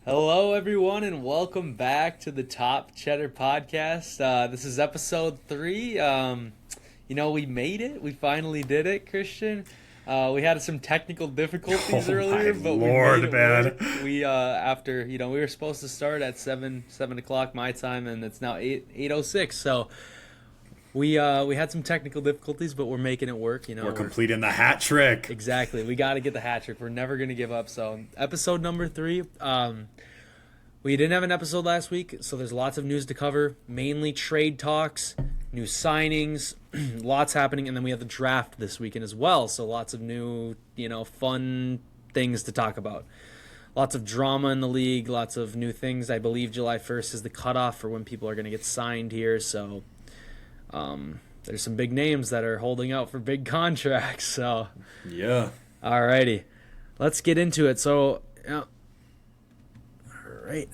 Hello, everyone, and welcome back to the Top Cheddar Podcast. This is episode 3. We made it. We finally did it, Christian. We had some technical difficulties earlier, but Lord, we made man. it work. We were supposed to start at 7 o'clock my time, and it's now 8:06. So we had some technical difficulties, but we're making it work. We're completing the hat trick. Exactly. We got to get the hat trick. We're never going to give up. So, episode number 3. We didn't have an episode last week, so there's lots of news to cover. Mainly trade talks, new signings, lots happening, and then we have the draft this weekend as well. So, lots of new, fun things to talk about. Lots of drama in the league, lots of new things. I believe July 1st is the cutoff for when people are going to get signed here. So, there's some big names that are holding out for big contracts. So, yeah. Alrighty, let's get into it. So, all right.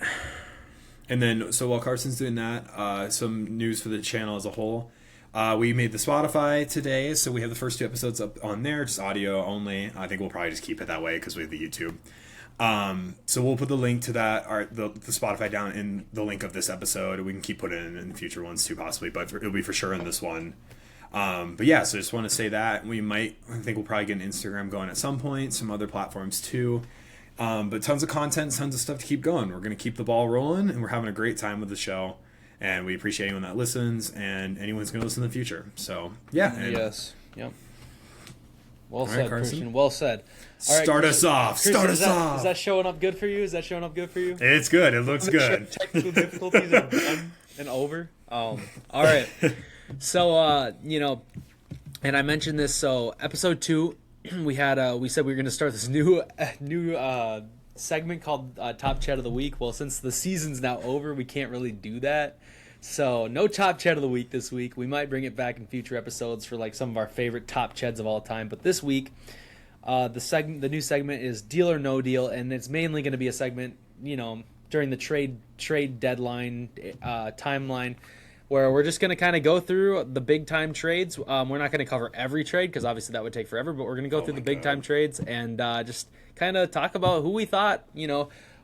And then, so while Carson's doing that, some news for the channel as a whole. We made the Spotify today, so we have the first 2 episodes up on there, just audio only. I think we'll probably just keep it that way because we have the YouTube. So we'll put the link to that, or the Spotify down in the link of this episode. We can keep putting it in future ones too, possibly, but it'll be for sure in this one. But yeah, so just want to say that I think we'll probably get an Instagram going at some point, some other platforms too. But tons of content, tons of stuff to keep going. We're going to keep the ball rolling, and we're having a great time with the show. And we appreciate anyone that listens, and anyone's going to listen in the future. So yeah. Yes. Yep. Well right, said, Carson. Christian. Well said. Start us off. Start us off. Is that showing up good for you? It's good. It looks good. Technical difficulties are done and over. All right. So, and I mentioned this. So, episode 2, we said we were going to start this new segment called Top Chat of the Week. Well, since the season's now over, we can't really do that. So, no Top Chat of the Week this week. We might bring it back in future episodes for like some of our favorite top cheds of all time. But this week, the new segment is Deal or No Deal, and it's mainly going to be a segment, during the trade deadline timeline, where we're just going to kind of go through the big time trades. We're not going to cover every trade because obviously that would take forever, but we're going to go through the big time trades and just kind of talk about who we thought,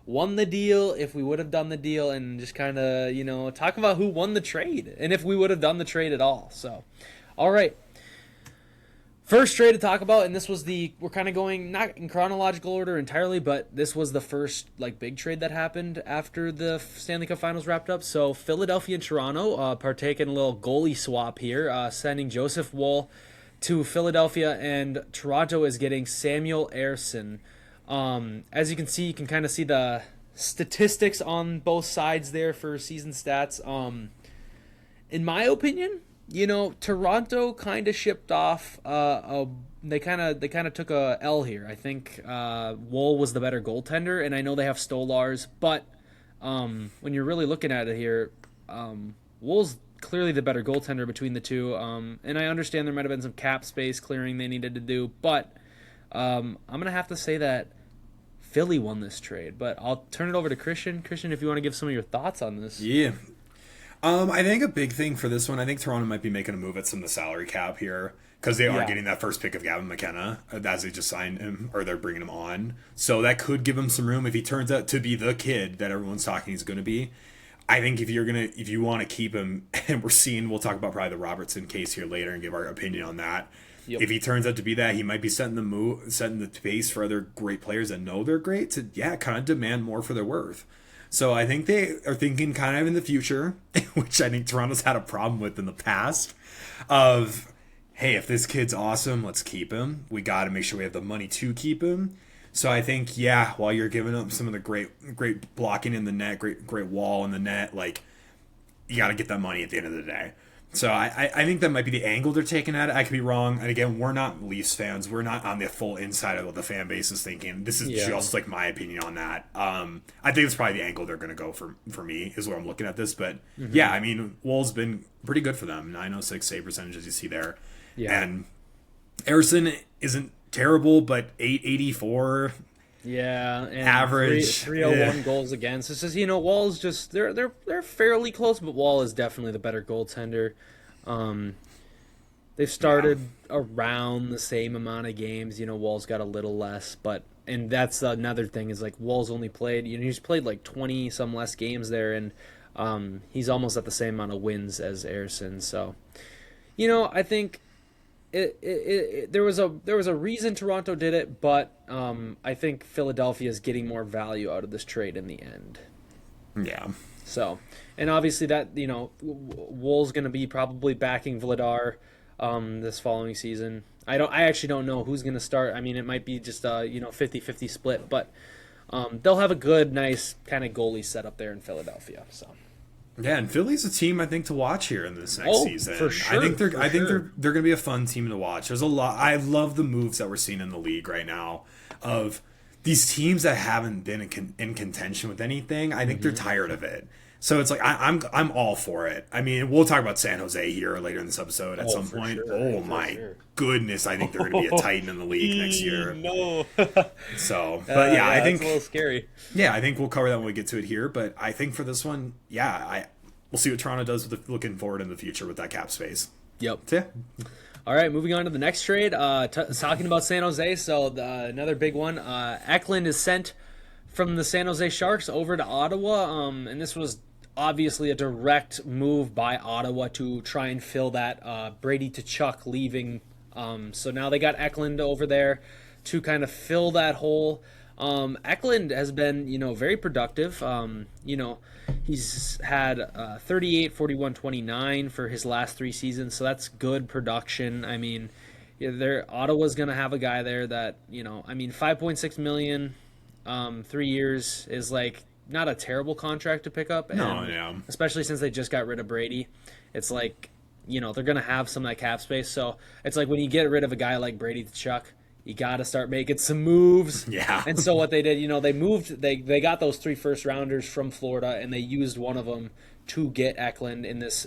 won the deal, if we would have done the deal, and just kind of, talk about who won the trade and if we would have done the trade at all. So, all right. First trade to talk about, and this was we're kind of going not in chronological order entirely, but this was the first big trade that happened after the Stanley Cup Finals wrapped up. So Philadelphia and Toronto partake in a little goalie swap here, sending Joseph Woll to Philadelphia, and Toronto is getting Samuel Ersson. As you can kind of see the statistics on both sides there for season stats. In my opinion, Toronto kind of shipped off. They kind of took a L here. I think Woll was the better goaltender, and I know they have Stolars, but when you're really looking at it here, Woll's clearly the better goaltender between the two. And I understand there might have been some cap space clearing they needed to do, but I'm gonna have to say that Philly won this trade. But I'll turn it over to Christian. Christian, if you want to give some of your thoughts on this. Yeah. I think a big thing for this one, I think Toronto might be making a move at some of the salary cap here because they are getting that first pick of Gavin McKenna as they just signed him, or they're bringing him on. So that could give him some room if he turns out to be the kid that everyone's talking he's going to be. I think if you want to keep him, and we'll talk about probably the Robertson case here later and give our opinion on that. Yep. If he turns out to be that, he might be setting the pace for other great players that know they're great to kind of demand more for their worth. So I think they are thinking kind of in the future, which I think Toronto's had a problem with in the past, of, hey, if this kid's awesome, let's keep him. We got to make sure we have the money to keep him. So I think, while you're giving up some of the great blocking in the net, great wall in the net, you got to get that money at the end of the day. So I think that might be the angle they're taking at it. I could be wrong. And again, we're not Leafs fans. We're not on the full inside of what the fan base is thinking. This is just my opinion on that. I think it's probably the angle they're going to go for me is where I'm looking at this. But Woll's been pretty good for them. 906 save percentage as you see there. Yeah. And Ersson isn't terrible, but 884. Yeah, and average 301 goals against. It says Woll's just they're fairly close, but Woll is definitely the better goaltender. They've started around the same amount of games. Woll's got a little less, but and that's another thing is like Wool's only played, he's played like 20 some less games there, and he's almost at the same amount of wins as Ersson. So, I think there was a reason Toronto did it, but I think Philadelphia is getting more value out of this trade in the end. Yeah. So, and obviously that Wool's going to be probably backing Vladar this following season. I actually don't know who's going to start. I mean, it might be just a 50-50 split, but they'll have a good, nice kind of goalie set up there in Philadelphia. So. Yeah, and Philly's a team I think to watch here in this next season. For sure. I think they're going to be a fun team to watch. There's a lot. I love the moves that we're seeing in the league right now of these teams that haven't been in contention with anything. I think they're tired of it. So it's like I'm all for it. I mean, we'll talk about San Jose here later in this episode at some point. Sure. Goodness, I think they're going to be a Titan in the league next year. No. So, but yeah, I think it's a little scary. Yeah, I think we'll cover that when we get to it here. But I think for this one, we'll see what Toronto does looking forward in the future with that cap space. Yep. Yeah. All right, moving on to the next trade. Talking about San Jose, so another big one. Eklund is sent from the San Jose Sharks over to Ottawa, and this was obviously a direct move by Ottawa to try and fill that Brady to Chuck leaving. So now they got Eklund over there to kind of fill that hole. Eklund has been, very productive. He's had 38, 41, 29 for his last 3 seasons, so that's good production. I mean, Ottawa's going to have a guy there that, 5.6 million, 3 years is like not a terrible contract to pick up. And especially since they just got rid of Brady. It's like, they're going to have some of that cap space. So it's like when you get rid of a guy like Brady Tkachuk, you got to start making some moves. Yeah. And so what they did, they moved, they got those 3 first-rounders from Florida, and they used one of them to get Eklund in this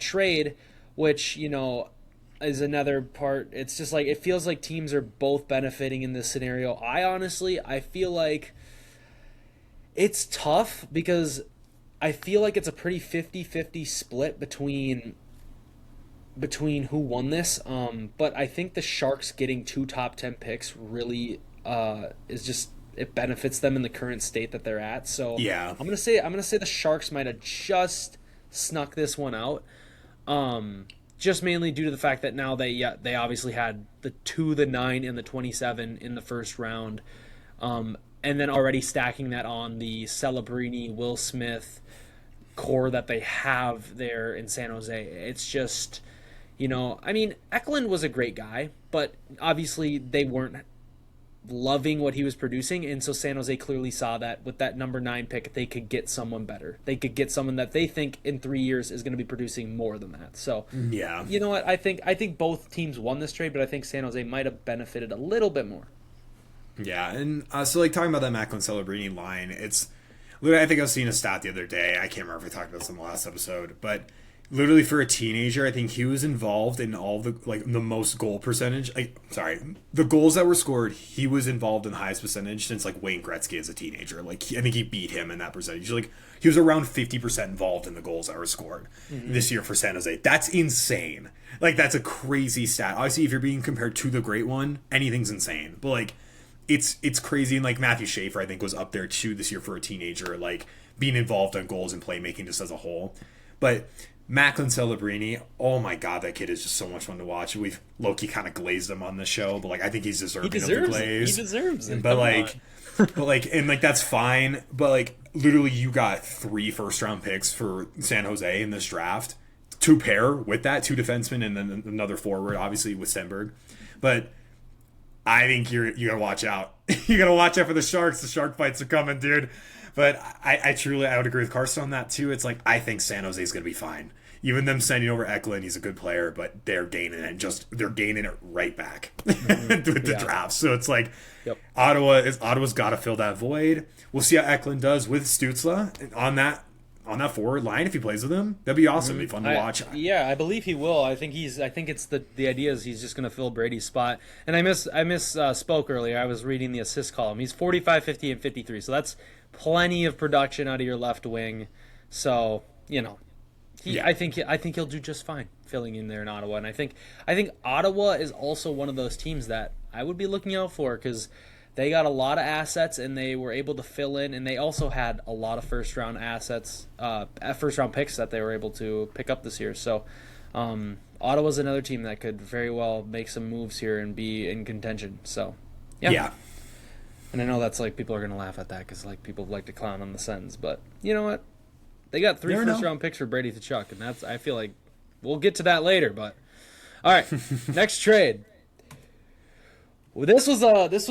trade, which, is another part. It's just like, it feels like teams are both benefiting in this scenario. I feel like it's tough because I feel like it's a pretty 50-50 split between who won this. But I think the Sharks getting 2 top 10 picks really is just, it benefits them in the current state that they're at. So yeah, I'm gonna say the Sharks might have just snuck this one out. Just mainly due to the fact that now they obviously had the 2, the 9, and the 27 in the first round. And then already stacking that on the Celebrini, Will Smith core that they have there in San Jose. It's just, Eklund was a great guy, but obviously they weren't loving what he was producing, and so San Jose clearly saw that with that number 9 pick, they could get someone better. They could get someone that they think in 3 years is going to be producing more than that. So, yeah, you know what? I think both teams won this trade, but I think San Jose might have benefited a little bit more. Yeah, and so like talking about that Macklin Celebrini line, it's literally, I think I was seeing a stat the other day. I can't remember if I talked about this in the last episode, but literally for a teenager, I think he was involved in all the the most goal percentage. The goals that were scored, he was involved in the highest percentage since Wayne Gretzky as a teenager. I think he beat him in that percentage. He was around 50% involved in the goals that were scored this year for San Jose. That's insane. That's a crazy stat. Obviously, if you're being compared to the great one, anything's insane. But it's crazy. And Matthew Schaefer, I think, was up there too this year for a teenager, being involved on goals and playmaking just as a whole. But Macklin Celebrini, oh my god, that kid is just so much fun to watch. We've low-key kind of glazed him on the show, but I think he's deserving of the glaze. He deserves it. But that's fine. But literally, you got 3 first-round picks for San Jose in this draft to pair with that, 2 defensemen and then another forward, obviously with Stenberg. But I think you gotta watch out. You gotta watch out for the Sharks. The Shark fights are coming, dude. But I would agree with Carson on that too. It's I think San Jose is gonna be fine. Even them sending over Eklund, he's a good player, but they're gaining it. They're gaining it right back with the draft. So it's yep. Ottawa's got to fill that void. We'll see how Eklund does with Stützle on that forward line if he plays with him. That'd be awesome. It'd be fun to watch. Yeah, I believe he will. I think it's the idea is he's just going to fill Brady's spot. And I spoke earlier. I was reading the assist column. He's 45, 50, and 53. So that's plenty of production out of your left wing. So I think he'll do just fine filling in there in Ottawa. And I think Ottawa is also one of those teams that I would be looking out for because they got a lot of assets and they were able to fill in, and they also had a lot of first round picks that they were able to pick up this year. So Ottawa's another team that could very well make some moves here and be in contention. So yeah. And I know that's like people are gonna laugh at that because like people like to clown on the Sens, but you know what? They got 3 first round picks for Brady Tkachuk, and that's, I feel like we'll get to that later. But all right, next trade. Well, this was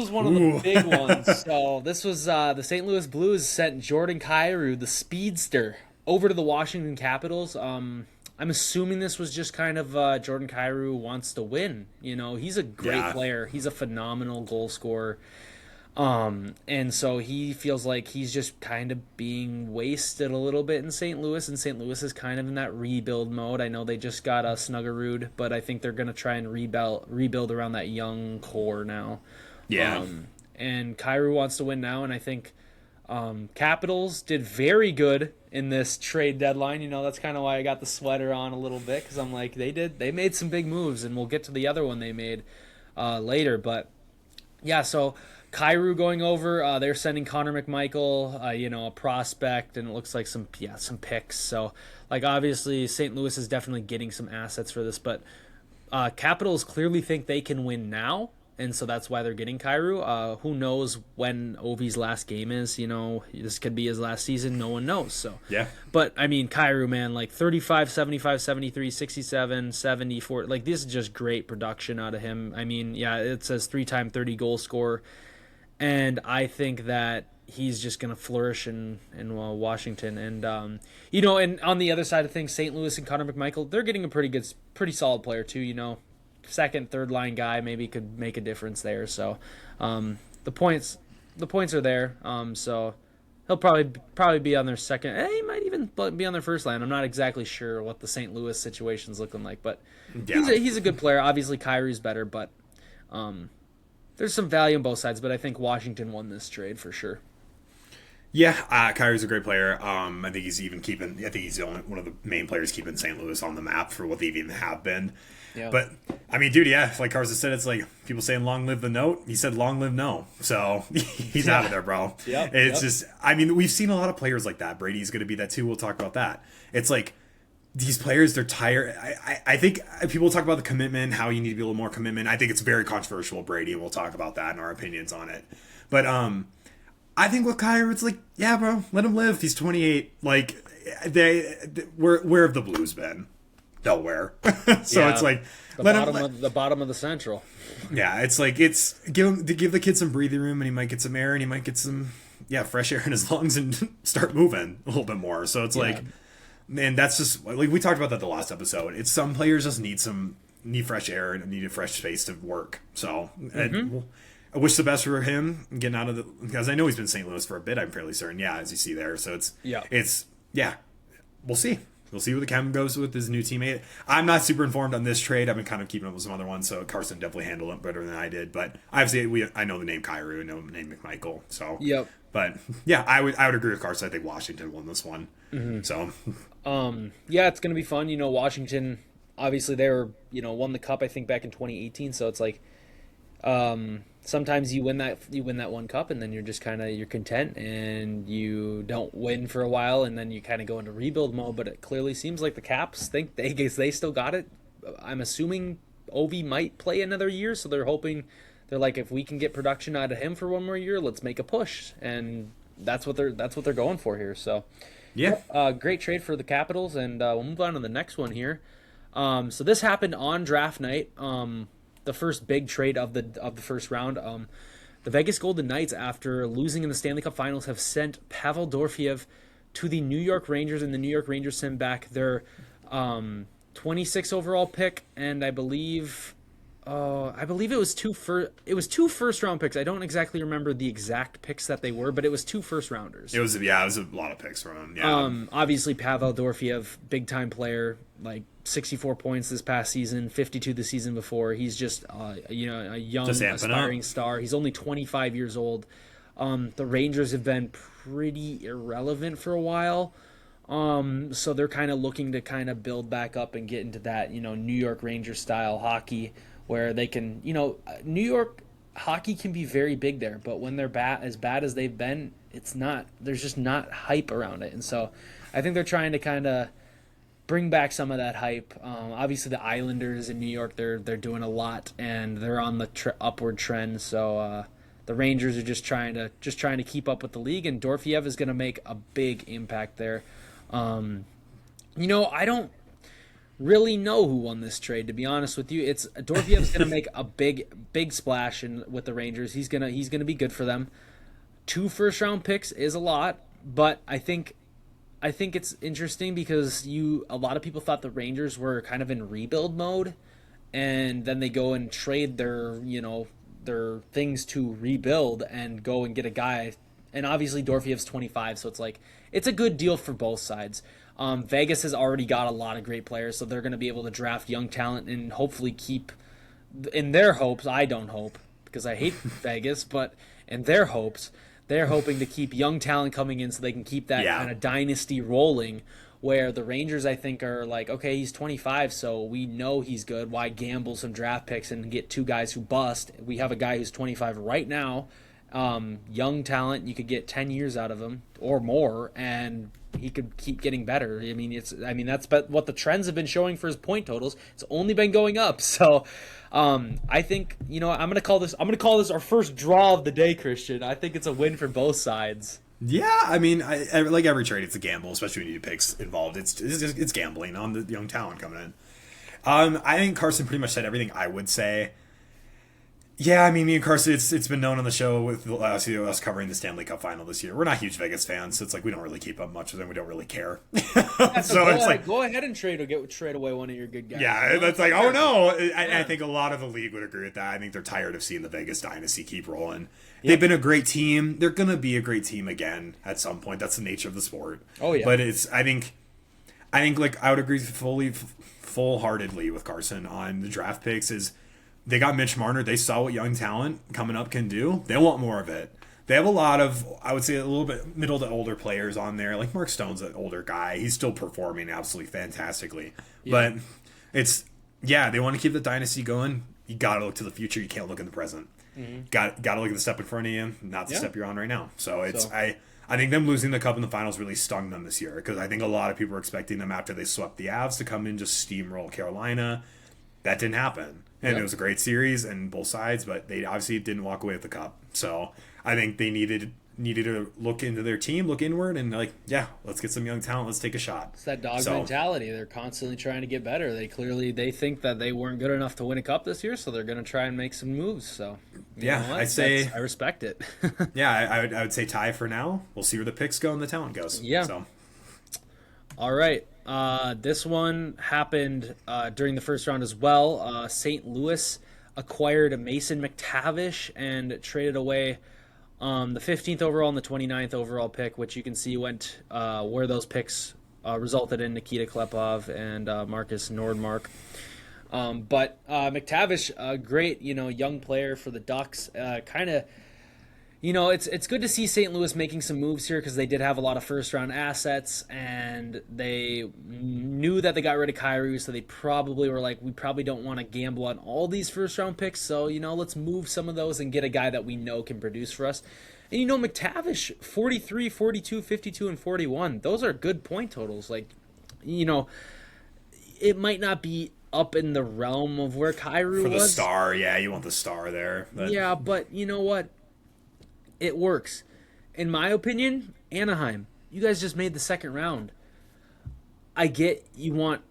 one of the big ones. So this was the St. Louis Blues sent Jordan Kyrou, the speedster, over to the Washington Capitals. I'm assuming this was just kind of Jordan Kyrou wants to win. You know, he's a great player. He's a phenomenal goal scorer. And so he feels like he's just kind of being wasted a little bit in St. Louis, and St. Louis is kind of in that rebuild mode. I know they just got a Snuggerud, but I think they're going to try and rebuild around that young core now. Yeah. And Kyrou wants to win now, and I think Capitals did very good in this trade deadline. You know, that's kind of why I got the sweater on a little bit, because I'm like, they made some big moves, and we'll get to the other one they made later. But yeah, so Kyrou going over, they're sending Connor McMichael, a prospect, and it looks like some picks. So, like, obviously, St. Louis is definitely getting some assets for this, but Capitals clearly think they can win now, and so that's why they're getting Kyrou. Who knows when Ovi's last game is? You know, this could be his last season. No one knows. So yeah. But, I mean, Kyrou, man, like 35, 75, 73, 67, 74. Like, this is just great production out of him. I mean, yeah, it says 3-time 30-goal scorer. And I think that he's just going to flourish in Washington. And, and on the other side of things, St. Louis and Connor McMichael, they're getting a pretty solid player too, you know. Second, third line guy maybe could make a difference there. So the points are there. So he'll probably be on their second. He might even be on their first line. I'm not exactly sure what the St. Louis situation's looking like, but he's a good player. Obviously, Kyrie's better, but there's some value on both sides. But I think Washington won this trade for sure. Yeah, Kyrie's a great player. I think he's the only one of the main players keeping St. Louis on the map for what they even have been. Yeah. But I mean, dude, yeah, like Carson said, it's like people saying "long live the note." He said "long live no," so he's out of there, bro. It's just, I mean, we've seen a lot of players like that. Brady's going to be that too. We'll talk about that. It's like these players, they're tired. I think people talk about the commitment, how you need to be a little more commitment. I think it's very controversial with Brady, and we'll talk about that and our opinions on it. But I think with Kyrie, it's like, yeah, bro, let him live. He's 28. Like, where have the Blues been? Nowhere. So it's like the bottom of the Central. Yeah, it's like give the kid some breathing room, and he might get some air, and he might get some fresh air in his lungs and start moving a little bit more. So it's like, man, that's just like we talked about that the last episode. It's some players just need fresh air and need a fresh space to work. So. I wish the best for him getting out of because I know he's been in St. Louis for a bit. I'm fairly certain. Yeah, as you see there. So we'll see. We'll see where the Chem goes with his new teammate. I'm not super informed on this trade. I've been kind of keeping up with some other ones. So Carson definitely handled it better than I did. But obviously, I know the name Kyrou, I know the name McMichael. So But yeah, I would agree with Carson. I think Washington won this one. Mm-hmm. So it's gonna be fun. You know, Washington obviously they were won the cup I think back in 2018. So it's like. Sometimes you win that one cup and then you're just you're content and you don't win for a while and then you kind of go into rebuild mode. But it clearly seems like the Caps think they still got it. I'm assuming Ovi might play another year, so they're like, if we can get production out of him for one more year, let's make a push, and that's what they're going for here. So great trade for the Capitals, and we'll move on to the next one here. So this happened on draft night. The first big trade of the first round. The Vegas Golden Knights, after losing in the Stanley Cup Finals, have sent Pavel Dorofeyev to the New York Rangers, and the New York Rangers sent back their 26 overall pick, and I believe it was two first round picks. I don't exactly remember the exact picks that they were, but it was 2 first rounders. It was a lot of picks from him. Yeah. Obviously Pavel Dorofeyev, big time player, like 64 points this past season, 52 the season before. He's just a young aspiring star. He's only 25 years old. The Rangers have been pretty irrelevant for a while. So they're kind of looking to kind of build back up and get into that, New York Rangers style hockey where they can, New York, hockey can be very big there, but when they're as bad as they've been, it's not. There's just not hype around it, and so I think they're trying to kind of bring back some of that hype. Obviously, the Islanders in New York, they're doing a lot, and they're on the upward trend. So the Rangers are just trying to keep up with the league, and Dorofeyev is going to make a big impact there. I don't really know who won this trade, to be honest with you. It's Dorofeyev's going to make a big splash with the Rangers. He's gonna be good for them. 2 first-round picks is a lot, but I think it's interesting because a lot of people thought the Rangers were kind of in rebuild mode, and then they go and trade their things to rebuild and go and get a guy. And obviously Dorofeyev's 25, so it's a good deal for both sides. Vegas has already got a lot of great players, so they're going to be able to draft young talent and hopefully keep, in their hopes, I don't hope because I hate Vegas, but in their hopes, they're hoping to keep young talent coming in so they can keep that kind of dynasty rolling, where the Rangers, I think, are like, okay, he's 25, so we know he's good. Why gamble some draft picks and get 2 guys who bust? We have a guy who's 25 right now, young talent. You could get 10 years out of him or more, and he could keep getting better. I mean, that's what the trends have been showing for his point totals. It's only been going up. So, I think I'm gonna call this our first draw of the day, Christian. I think it's a win for both sides. Yeah, I mean, I like every trade, it's a gamble, especially when you need picks involved. It's gambling on the young talent coming in. I think Carson pretty much said everything I would say. Yeah, I mean, me and Carson, it's been known on the show with us covering the Stanley Cup final this year. We're not huge Vegas fans, so it's like we don't really keep up much with them. We don't really care. Go ahead and trade away one of your good guys. Yeah, that's like, oh no. I think a lot of the league would agree with that. I think they're tired of seeing the Vegas dynasty keep rolling. Yep. They've been a great team. They're going to be a great team again at some point. That's the nature of the sport. Oh, yeah. But I think like I would agree full-heartedly with Carson on the draft picks is they got Mitch Marner. They saw what young talent coming up can do. They want more of it. They have a lot of, I would say, a little bit middle to older players on there. Like Mark Stone's an older guy. He's still performing absolutely fantastically. Yeah. But they want to keep the dynasty going. You got to look to the future. You can't look in the present. Mm-hmm. Got to look at the step in front of you, not the step you're on right now. So I think them losing the cup in the finals really stung them this year because I think a lot of people were expecting them after they swept the Avs to come in just steamroll Carolina. That didn't happen. And it was a great series and both sides, but they obviously didn't walk away with the cup. So I think they needed to look into their team, look inward, and let's get some young talent. Let's take a shot. It's that dog mentality. They're constantly trying to get better. They think that they weren't good enough to win a cup this year, so they're going to try and make some moves. So I respect it. I would say tie for now. We'll see where the picks go and the talent goes. Yeah. So. All right. This one happened during the first round as well. St. Louis acquired Mason McTavish and traded away the 15th overall and the 29th overall pick, which you can see went where those picks resulted in Nikita Klepov and Marcus Nordmark. But McTavish, a great young player for the Ducks, it's good to see St. Louis making some moves here because they did have a lot of first-round assets, and they knew that they got rid of Kyrie, so they probably were like, we probably don't want to gamble on all these first-round picks, so, let's move some of those and get a guy that we know can produce for us. And, McTavish, 43, 42, 52, and 41, those are good point totals. It might not be up in the realm of where Kyrie was. For the star, you want the star there. But... Yeah, but you know what? It works. In my opinion, Anaheim, you guys just made the second round. I get you want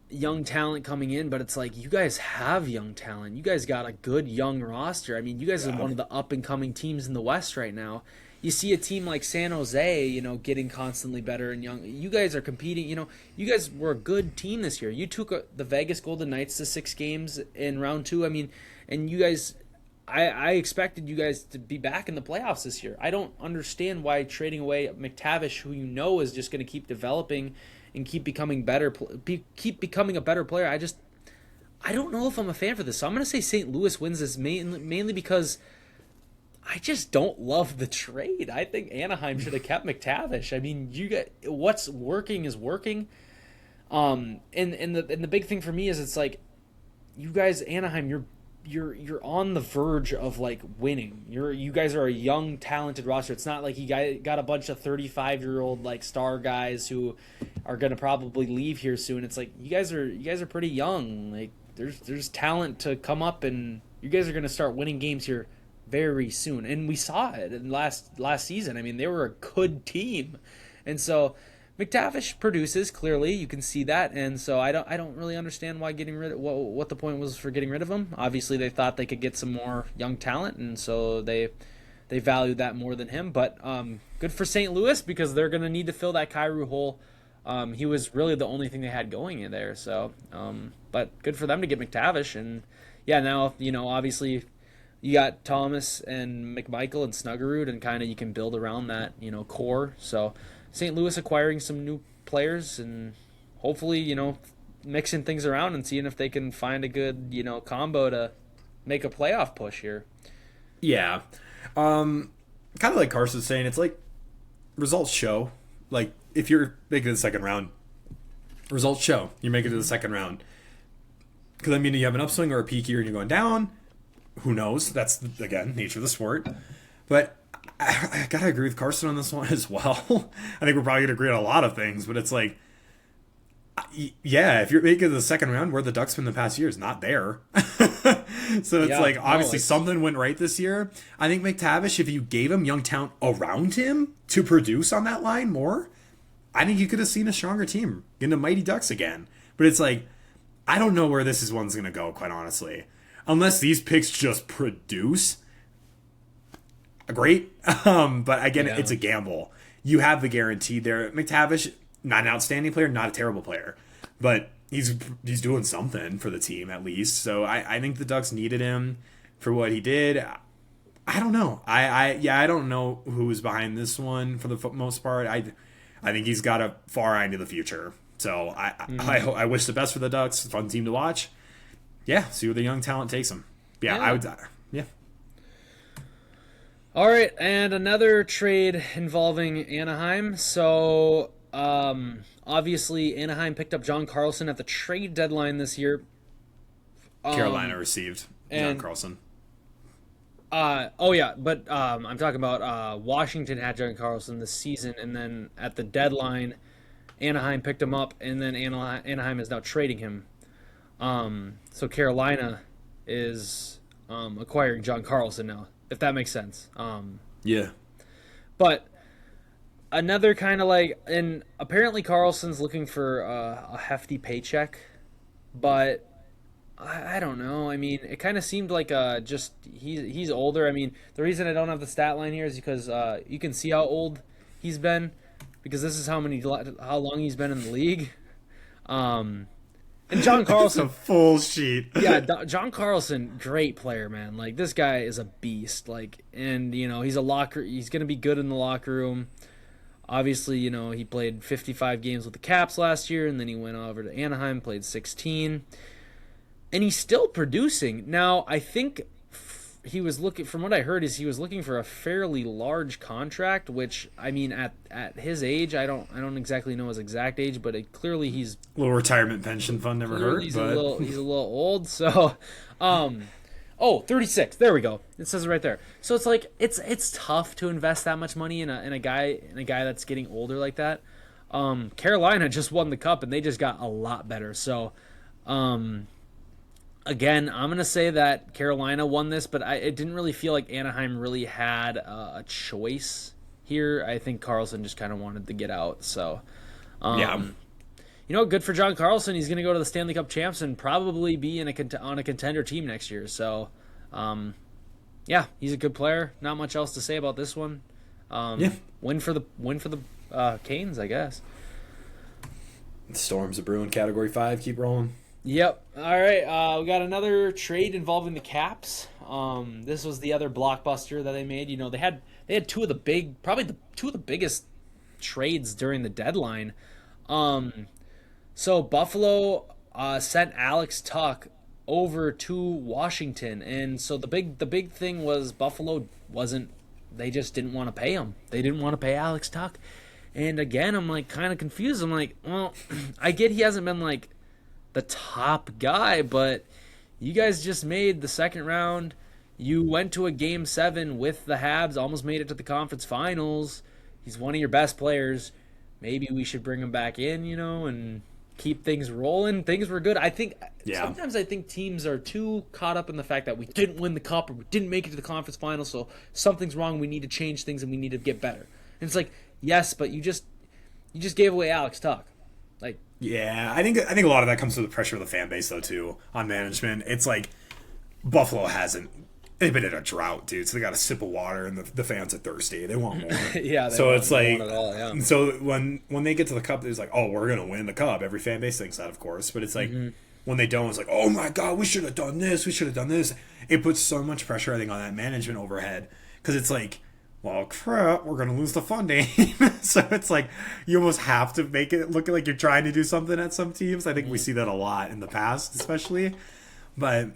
young talent coming in, but it's like you guys have young talent. You guys got a good young roster. I mean, you guys are one of the up-and-coming teams in the West right now. You see a team like San Jose, getting constantly better and young. You guys are competing. You guys were a good team this year. You took the Vegas Golden Knights to 6 games in round 2. I mean, and you guys... I expected you guys to be back in the playoffs this year. I don't understand why trading away McTavish, who is just going to keep developing and keep becoming better, keep becoming a better player. I don't know if I'm a fan for this. So I'm going to say St. Louis wins this mainly because I just don't love the trade. I think Anaheim should have kept McTavish. I mean, what's working is working. And the big thing for me is it's like, you guys, Anaheim, you're you're on the verge of like winning. You guys are a young, talented roster. It's not like you got a bunch of 35-year-old like star guys who are gonna probably leave here soon. It's like you guys are pretty young. Like there's talent to come up, and you guys are gonna start winning games here very soon. And we saw it in last season. I mean, they were a good team, and so McTavish produces, clearly you can see that, and so I don't really understand why getting rid of what the point was for getting rid of him. Obviously they thought they could get some more young talent, and so they valued that more than him. But good for St. Louis, because they're going to need to fill that Kyrou hole. He was really the only thing they had going in there, so but good for them to get McTavish. And yeah, now obviously you got Thomas and McMichael and Snuggerud, and kind of you can build around that core. So St. Louis acquiring some new players, and hopefully, mixing things around and seeing if they can find a good, combo to make a playoff push here. Yeah. Kind of like Carson's saying, it's like results show. Like, if you're making it to the second round, results show. You make it to the second round. Because, I mean, you have an upswing or a peak here and you're going down. Who knows? That's, again, nature of the sport. But I gotta agree with Carson on this one as well. I think we're probably gonna agree on a lot of things, but it's like, yeah, if you're making it to the second round, where the Ducks been the past years, not there. So it's obviously something went right this year. I think McTavish, if you gave him young talent around him to produce on that line more, I think you could have seen a stronger team in the Mighty Ducks again. But it's like, I don't know where one's gonna go, quite honestly, unless these picks just produce. Great, but again, it's a gamble. You have the guarantee there. McTavish, not an outstanding player, not a terrible player, but he's doing something for the team at least. So I think the Ducks needed him for what he did. I don't know. I don't know who was behind this one for the most part. I think he's got a far eye into the future. So I wish the best for the Ducks. Fun team to watch. Yeah, see where the young talent takes them. Yeah, I would. Yeah. All right, and another trade involving Anaheim. So, obviously, Anaheim picked up John Carlson at the trade deadline this year. Carolina received John Carlson. But I'm talking about Washington had John Carlson this season, and then at the deadline, Anaheim picked him up, and then Anaheim is now trading him. So Carolina is acquiring John Carlson now, if that makes sense. Yeah. But another kind of like, and apparently Carlson's looking for a hefty paycheck, but I don't know. I mean, it kind of seemed like just he's older. I mean, the reason I don't have the stat line here is because you can see how old he's been, because this is how long he's been in the league. And John Carlson, it's a full sheet. Yeah, John Carlson, great player, man. Like, this guy is a beast. Like, and he's gonna be good in the locker room. Obviously, he played 55 games with the Caps last year, and then he went over to Anaheim, played 16, and he's still producing. Now, I think he was looking, from what I heard, is he was looking for a fairly large contract, which, I mean, at his age, I don't exactly know his exact age, but clearly he's a little retirement pension fund, never heard. He's a little old, so 36. There we go. It says it right there. So it's like it's tough to invest that much money in a guy that's getting older like that. Carolina just won the cup, and they just got a lot better. So again, I'm going to say that Carolina won this, but it didn't really feel like Anaheim really had a choice here. I think Carlson just kind of wanted to get out. So, yeah. Good for John Carlson. He's going to go to the Stanley Cup champs and probably be on a contender team next year. So, yeah, he's a good player. Not much else to say about this one. Win for the Canes, I guess. The Storms are brewing Category 5. Keep rolling. Yep. All right. We got another trade involving the Caps. This was the other blockbuster that they made. They had two of the biggest trades during the deadline. So Buffalo sent Alex Tuch over to Washington, and so the big thing was Buffalo they just didn't want to pay him. They didn't want to pay Alex Tuch, and again, I'm like kind of confused. I'm like, well, I get he hasn't been like the top guy, but you guys just made the second round. You went to a game 7 with the Habs, almost made it to the conference finals. He's one of your best players. Maybe we should bring him back in, and keep things rolling. Things were good. Sometimes I think teams are too caught up in the fact that we didn't win the cup or we didn't make it to the conference final, so something's wrong. We need to change things and we need to get better. And it's like, yes, but you just gave away Alex Tuck. Yeah, I think a lot of that comes to the pressure of the fan base though too on management. It's like Buffalo they've been in a drought, dude. So they got a sip of water, and the fans are thirsty. They want more. Yeah. So it's like, it all, yeah. So when they get to the cup, it's like, oh, we're gonna win the cup. Every fan base thinks that, of course. But it's like when they don't, it's like, oh my god, we should have done this. We should have done this. It puts so much pressure, I think, on that management overhead because it's like, well, crap, we're gonna lose the funding. So it's like you almost have to make it look like you're trying to do something at some teams. I think we see that a lot in the past, especially. But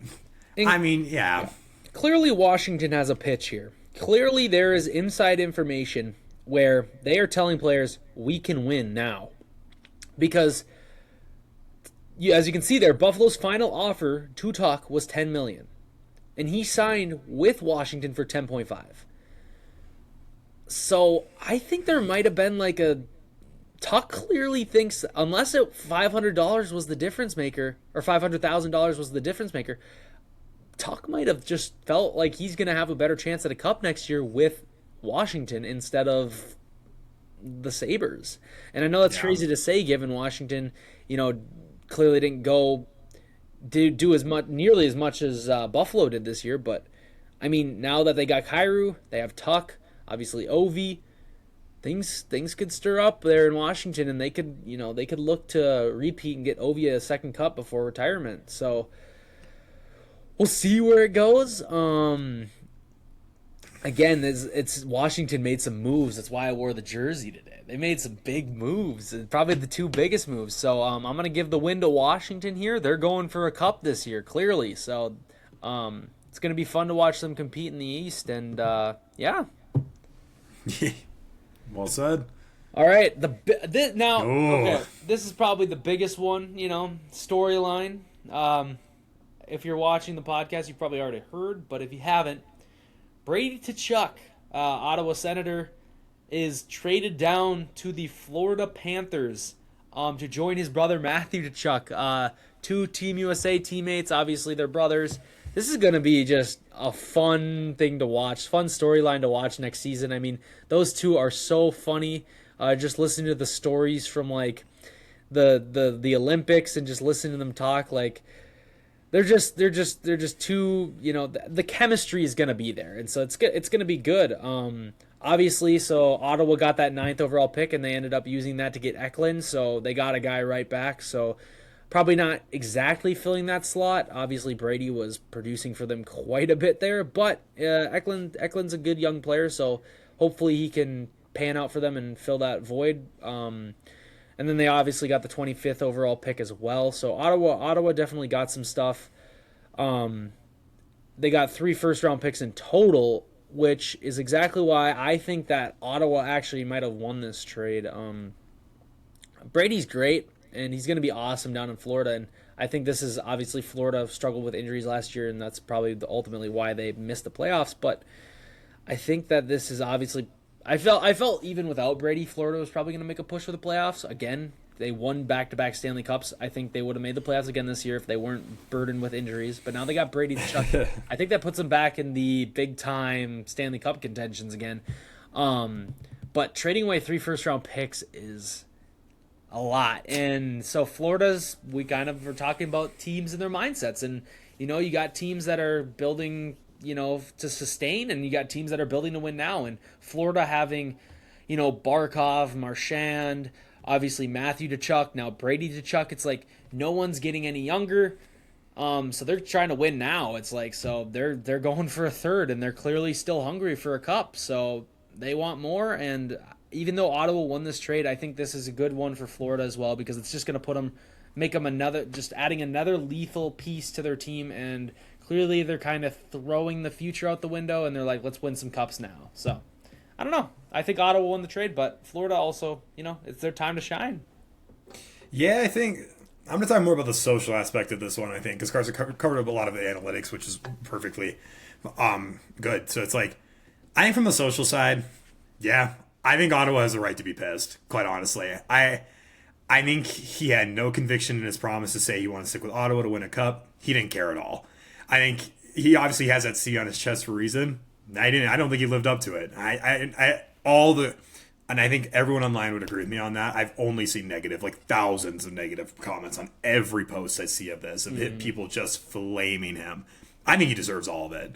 I mean, yeah. Clearly, Washington has a pitch here. Clearly, there is inside information where they are telling players, we can win now. Because, as you can see there, Buffalo's final offer to Tuch was $10 million. And he signed with Washington for $10.5. So, I think there might have been Tuch clearly thinks, unless $500 was the difference maker, or $500,000 was the difference maker, Tuch might have just felt like he's going to have a better chance at a cup next year with Washington instead of the Sabres. And I know that's crazy to say given Washington, clearly didn't go do nearly as much as Buffalo did this year. But, I mean, now that they got Kyrou, they have Tuch, obviously Ovi, things could stir up there in Washington, and they could look to repeat and get Ovi a second cup before retirement. So we'll see where it goes. Again, it's Washington made some moves. That's why I wore the jersey today. They made some big moves, probably the two biggest moves. So I'm going to give the win to Washington here. They're going for a cup this year, clearly. So it's going to be fun to watch them compete in the East. And, yeah. Well said. All right. Okay, this is probably the biggest one, storyline. If you're watching the podcast, you've probably already heard, but if you haven't, Brady Tkachuk, Ottawa Senator, is traded down to the Florida Panthers to join his brother Matthew Tkachuk. Two Team USA teammates, obviously they're brothers. This is going to be just a fun thing to watch, fun storyline to watch next season. I mean, those two are so funny. Just listening to the stories from the Olympics and just listening to them talk, they're just too, the chemistry is going to be there. And so it's going to be good. Obviously, so Ottawa got that 9th overall pick and they ended up using that to get Eklund. So they got a guy right back. So probably not exactly filling that slot. Obviously, Brady was producing for them quite a bit there, but Eklund's a good young player. So hopefully he can pan out for them and fill that void. And then they obviously got the 25th overall pick as well. So Ottawa definitely got some stuff. They got 3 first-round picks in total, which is exactly why I think that Ottawa actually might have won this trade. Brady's great, and he's going to be awesome down in Florida. And I think this is obviously Florida struggled with injuries last year, and that's probably ultimately why they missed the playoffs. But I think that this is obviously I felt even without Brady, Florida was probably going to make a push for the playoffs. Again, they won back-to-back Stanley Cups. I think they would have made the playoffs again this year if they weren't burdened with injuries. But now they got Brady Tkachuk. I think that puts them back in the big-time Stanley Cup contentions again. But trading away 3 first-round picks is a lot. And so Florida's, we kind of were talking about teams and their mindsets. And, you got teams that are building to sustain, and you got teams that are building to win now. And Florida having, Barkov, Marchand, obviously Matthew Tkachuk, now Brady Tkachuk. It's like no one's getting any younger. So they're trying to win now. It's like, so they're going for a third, and they're clearly still hungry for a cup. So they want more. And even though Ottawa won this trade, I think this is a good one for Florida as well, because it's just going to make them adding another lethal piece to their team. And clearly they're kind of throwing the future out the window, and they're like, let's win some cups now. So, I don't know. I think Ottawa won the trade, but Florida also, it's their time to shine. Yeah, I think I'm gonna talk more about the social aspect of this one, I think, because Carson covered up a lot of the analytics, which is perfectly good. So it's like, I think from the social side, yeah, I think Ottawa has the right to be pissed. Quite honestly, I think he had no conviction in his promise to say he wanted to stick with Ottawa to win a cup. He didn't care at all. I think he obviously has that C on his chest for a reason. I don't think he lived up to it. And I think everyone online would agree with me on that. I've only seen negative, like thousands of negative comments on every post I see of this, of people just flaming him. I think he deserves all of it.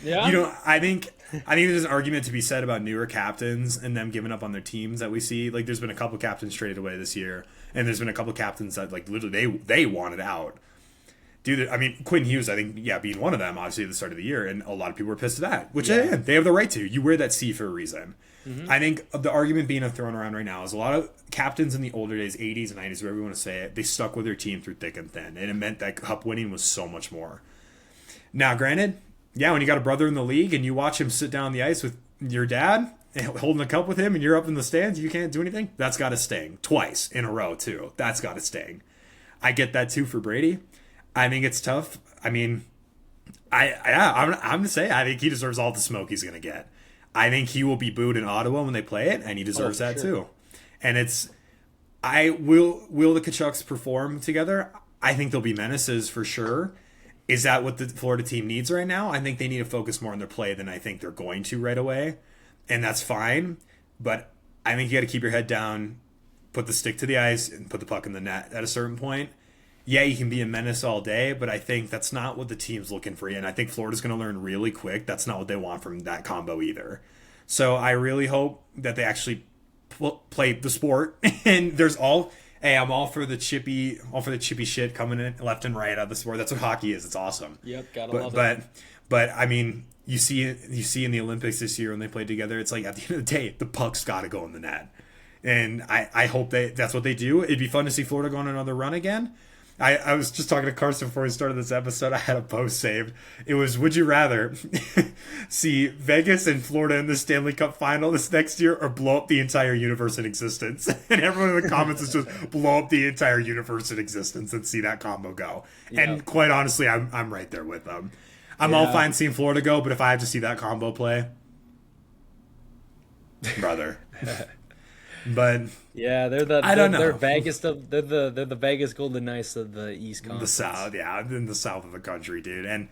Yeah. I think there's an argument to be said about newer captains and them giving up on their teams that we see. Like, there's been a couple captains traded away this year, and there's been a couple captains that, like, literally they wanted out. Dude, I mean, Quinn Hughes, I think, being one of them, obviously, at the start of the year, and a lot of people were pissed at that, which, they have the right to. You wear that C for a reason. Mm-hmm. I think the argument being thrown around right now is a lot of captains in the older days, 80s and 90s, whatever you want to say it, they stuck with their team through thick and thin, and it meant that cup winning was so much more. Now, granted, when you got a brother in the league and you watch him sit down on the ice with your dad, holding a cup with him, and you're up in the stands, you can't do anything, that's got to sting. Twice in a row, too. That's got to sting. I get that, too, for Brady. I think it's tough. I mean, I'm going to say I think he deserves all the smoke he's going to get. I think he will be booed in Ottawa when they play it, and he deserves that, too. And will the Kachucks perform together? I think they'll be menaces for sure. Is that what the Florida team needs right now? I think they need to focus more on their play than I think they're going to right away. And that's fine. But I think you got to keep your head down, put the stick to the ice, and put the puck in the net at a certain point. Yeah, you can be a menace all day, but I think that's not what the team's looking for. And I think Florida's going to learn really quick. That's not what they want from that combo either. So I really hope that they actually play the sport. And there's hey, I'm all for the chippy shit coming in left and right out of the sport. That's what hockey is. It's awesome. Yep, gotta love it. But I mean, you see in the Olympics this year when they played together, it's like at the end of the day, the puck's got to go in the net. And I hope that's what they do. It'd be fun to see Florida go on another run again. I was just talking to Carson before we started this episode. I had a post saved. It was, would you rather see Vegas and Florida in the Stanley Cup final this next year or blow up the entire universe in existence? And everyone in the comments is just blow up the entire universe in existence and see that combo go. Yeah. And quite honestly, I'm right there with them. I'm all fine seeing Florida go, but if I have to see that combo play, brother. But yeah, they're Vegas. They're the Vegas Golden Knights of the East Conference. The South, in the south of the country, dude. And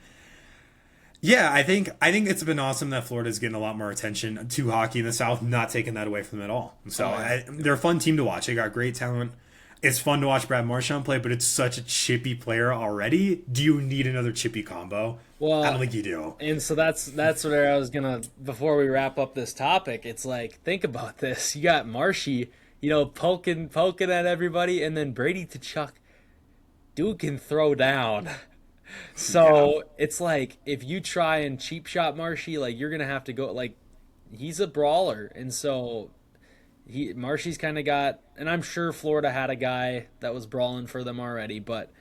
yeah, I think it's been awesome that Florida's getting a lot more attention to hockey in the South, not taking that away from them at all. So they're a fun team to watch. They got great talent. It's fun to watch Brad Marchand play, but it's such a chippy player already. Do you need another chippy combo? Well, I don't think you do. And so that's where I was gonna, before we wrap up this topic, it's like, think about this. You got Marshy, poking at everybody, and then Brady Tkachuk, dude can throw down. So it's like, if you try and cheap shot Marshy, like, you're gonna have to go, like, he's a brawler, and so Marshy's kind of got, and I'm sure Florida had a guy that was brawling for them already, but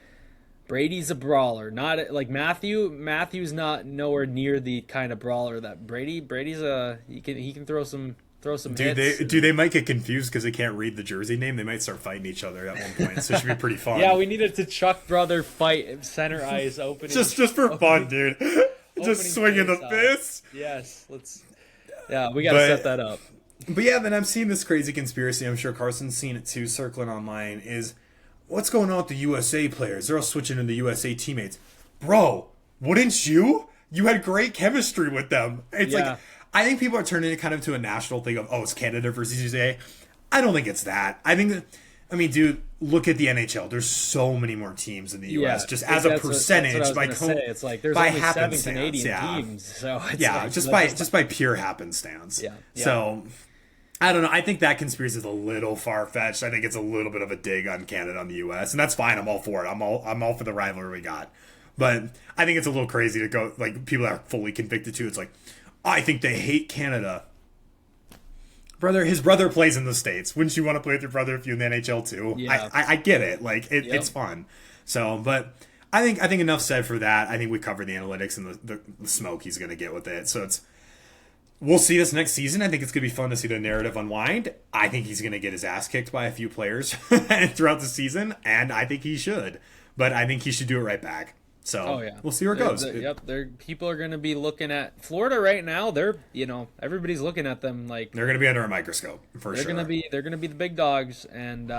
Brady's a brawler, not like Matthew's not nowhere near the kind of brawler that Brady's he can throw some hits. They might get confused because they can't read the jersey name. They might start fighting each other at one point, so it should be pretty fun. Yeah, we needed to Chuck brother fight center ice opening. just for fun, dude. Just swinging the fist. Yes, we got to set that up. But yeah, then I'm seeing this crazy conspiracy. I'm sure Carson's seen it too, circling online. Is what's going on with the USA players? They're all switching to the USA teammates. Bro, wouldn't you? You had great chemistry with them. It's like, I think people are turning it kind of to a national thing of, it's Canada versus USA. I don't think it's that. Dude, look at the NHL. There's so many more teams in the US. Just as a percentage, it's like there's only 7 Canadian teams. So it's just by pure happenstance. Yeah. So I don't know. I think that conspiracy is a little far-fetched. I think it's a little bit of a dig on Canada on the US, and that's fine. I'm all for it. I'm all for the rivalry we got. But I think it's a little crazy to go, like, people that are fully convicted too. It's like, I think they hate Canada. His brother plays in the States. Wouldn't you want to play with your brother if you're in the NHL too? Yeah. I get it. Like, it's fun. So, but I think enough said for that. I think we covered the analytics and the smoke he's going to get with it. So we'll see this next season. I think it's going to be fun to see the narrative unwind. I think he's going to get his ass kicked by a few players throughout the season, and I think he should. But I think he should do it right back. So we'll see where it goes. People are going to be looking at Florida right now. They're, everybody's looking at them like they're going to be under a microscope for sure. They're going to be the big dogs, and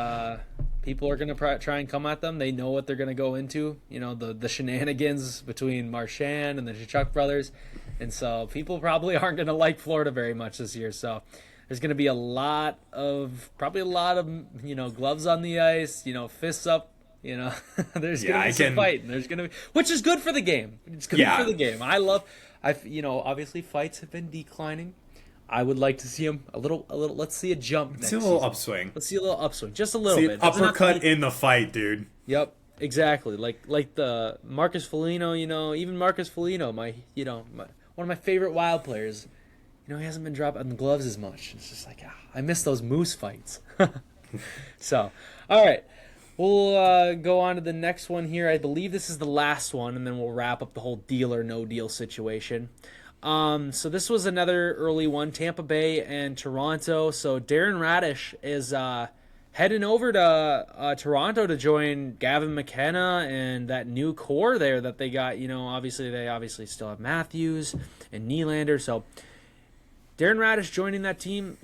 people are going to try and come at them. They know what they're going to go into. The shenanigans between Marchand and the Tkachuk brothers, and so people probably aren't going to like Florida very much this year. So there's going to be a lot of gloves on the ice, fists up. There's gonna be some fighting. There's gonna be, which is good for the game. It's good for the game. Obviously fights have been declining. I would like to see them a little. Let's see a jump. Let's see a little upswing. Let's see a little upswing, just a little bit. Uppercut in the fight, dude. Yep, exactly. Like the Marcus Foligno. Even Marcus Foligno, one of my favorite Wild players. He hasn't been dropping the gloves as much. It's just like I miss those moose fights. So, all right. We'll go on to the next one here. I believe this is the last one, and then we'll wrap up the whole deal or no deal situation. So this was another early one, Tampa Bay and Toronto. So Darren Radish is heading over to Toronto to join Gavin McKenna and that new core there that they got. They still have Matthews and Nylander. So Darren Radish joining that team.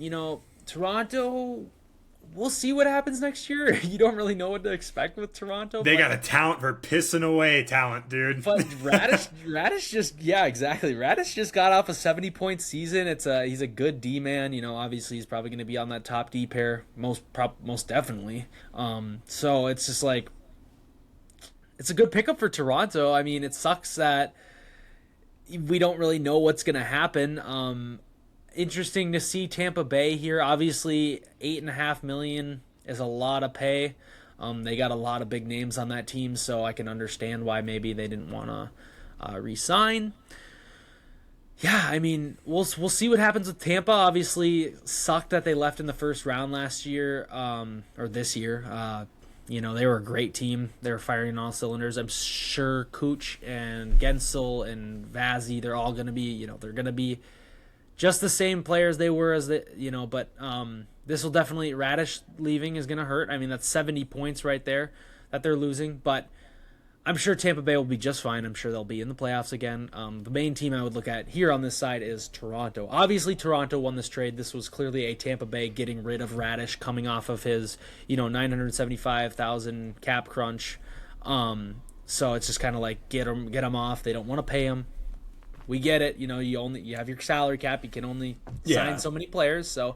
Toronto, we'll see what happens next year. You don't really know what to expect with Toronto. They got a talent for pissing away talent, dude. But Radish just got off a 70-point season. He's a good D man. Obviously he's probably going to be on that top D pair most definitely. So it's just like it's a good pickup for Toronto. I mean, it sucks that we don't really know what's going to happen. Interesting to see Tampa Bay here. Obviously, $8.5 million is a lot of pay. They got a lot of big names on that team, so I can understand why maybe they didn't want to re-sign. Yeah, I mean, we'll see what happens with Tampa. Obviously, sucked that they left in the first round last year or this year. They were a great team. They were firing on all cylinders. I'm sure Kuch and Gensel and Vazzy, they're all going to be, they're going to be just the same players they were but this will definitely, Radish leaving is going to hurt. I mean, that's 70 points right there that they're losing, but I'm sure Tampa Bay will be just fine. I'm sure they'll be in the playoffs again. The main team I would look at here on this side is Toronto. Obviously, Toronto won this trade. This was clearly a Tampa Bay getting rid of Radish coming off of his, $975,000 cap crunch. So it's just kind of like get him off. They don't want to pay him. We get it. You have your salary cap. You can only sign so many players. So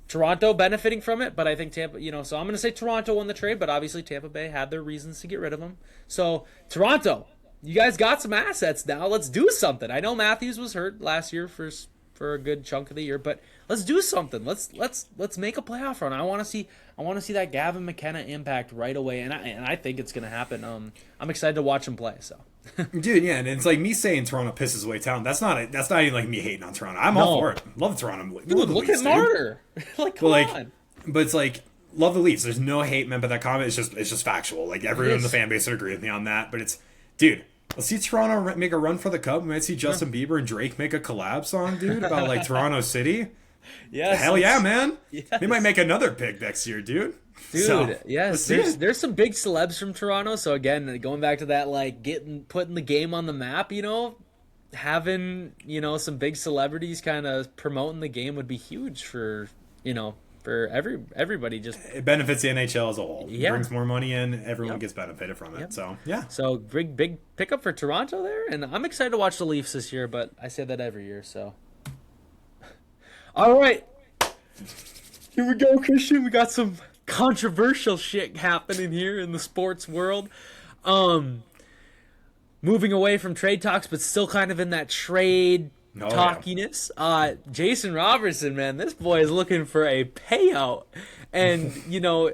Toronto benefiting from it, but I think Tampa, so I'm going to say Toronto won the trade, but obviously Tampa Bay had their reasons to get rid of him. So Toronto, you guys got some assets now. Let's do something. I know Matthews was hurt last year for a good chunk of the year, but let's do something. Let's make a playoff run. I want to see that Gavin McKenna impact right away, and I think it's going to happen. I'm excited to watch him play. So. Dude, yeah, and it's like me saying Toronto pisses away talent. That's not even like me hating on Toronto. I'm all for it. Love Toronto. Dude, look at Marner. Come on. But it's like love the Leafs. There's no hate meant by that comment. It's just factual. Like everyone in the fan base would agree with me on that. But dude. Let's see Toronto make a run for the Cup. We might see Justin Bieber and Drake make a collab song, dude, about like Toronto City. Yes, hell yeah, man. Yes. They might make another pick next year, dude. Dude, yes. There's some big celebs from Toronto. So again, going back to that, like putting the game on the map, having, some big celebrities kind of promoting the game would be huge for everybody. Just it benefits the NHL as a whole. Yeah. It brings more money in. Everyone gets benefited from it. Yep. So yeah. So big pickup for Toronto there, and I'm excited to watch the Leafs this year. But I say that every year. So all right, here we go, Christian. We got some controversial shit happening here in the sports world. Moving away from trade talks, but still kind of in that trade talkiness. Jason Robertson, man, this boy is looking for a payout, and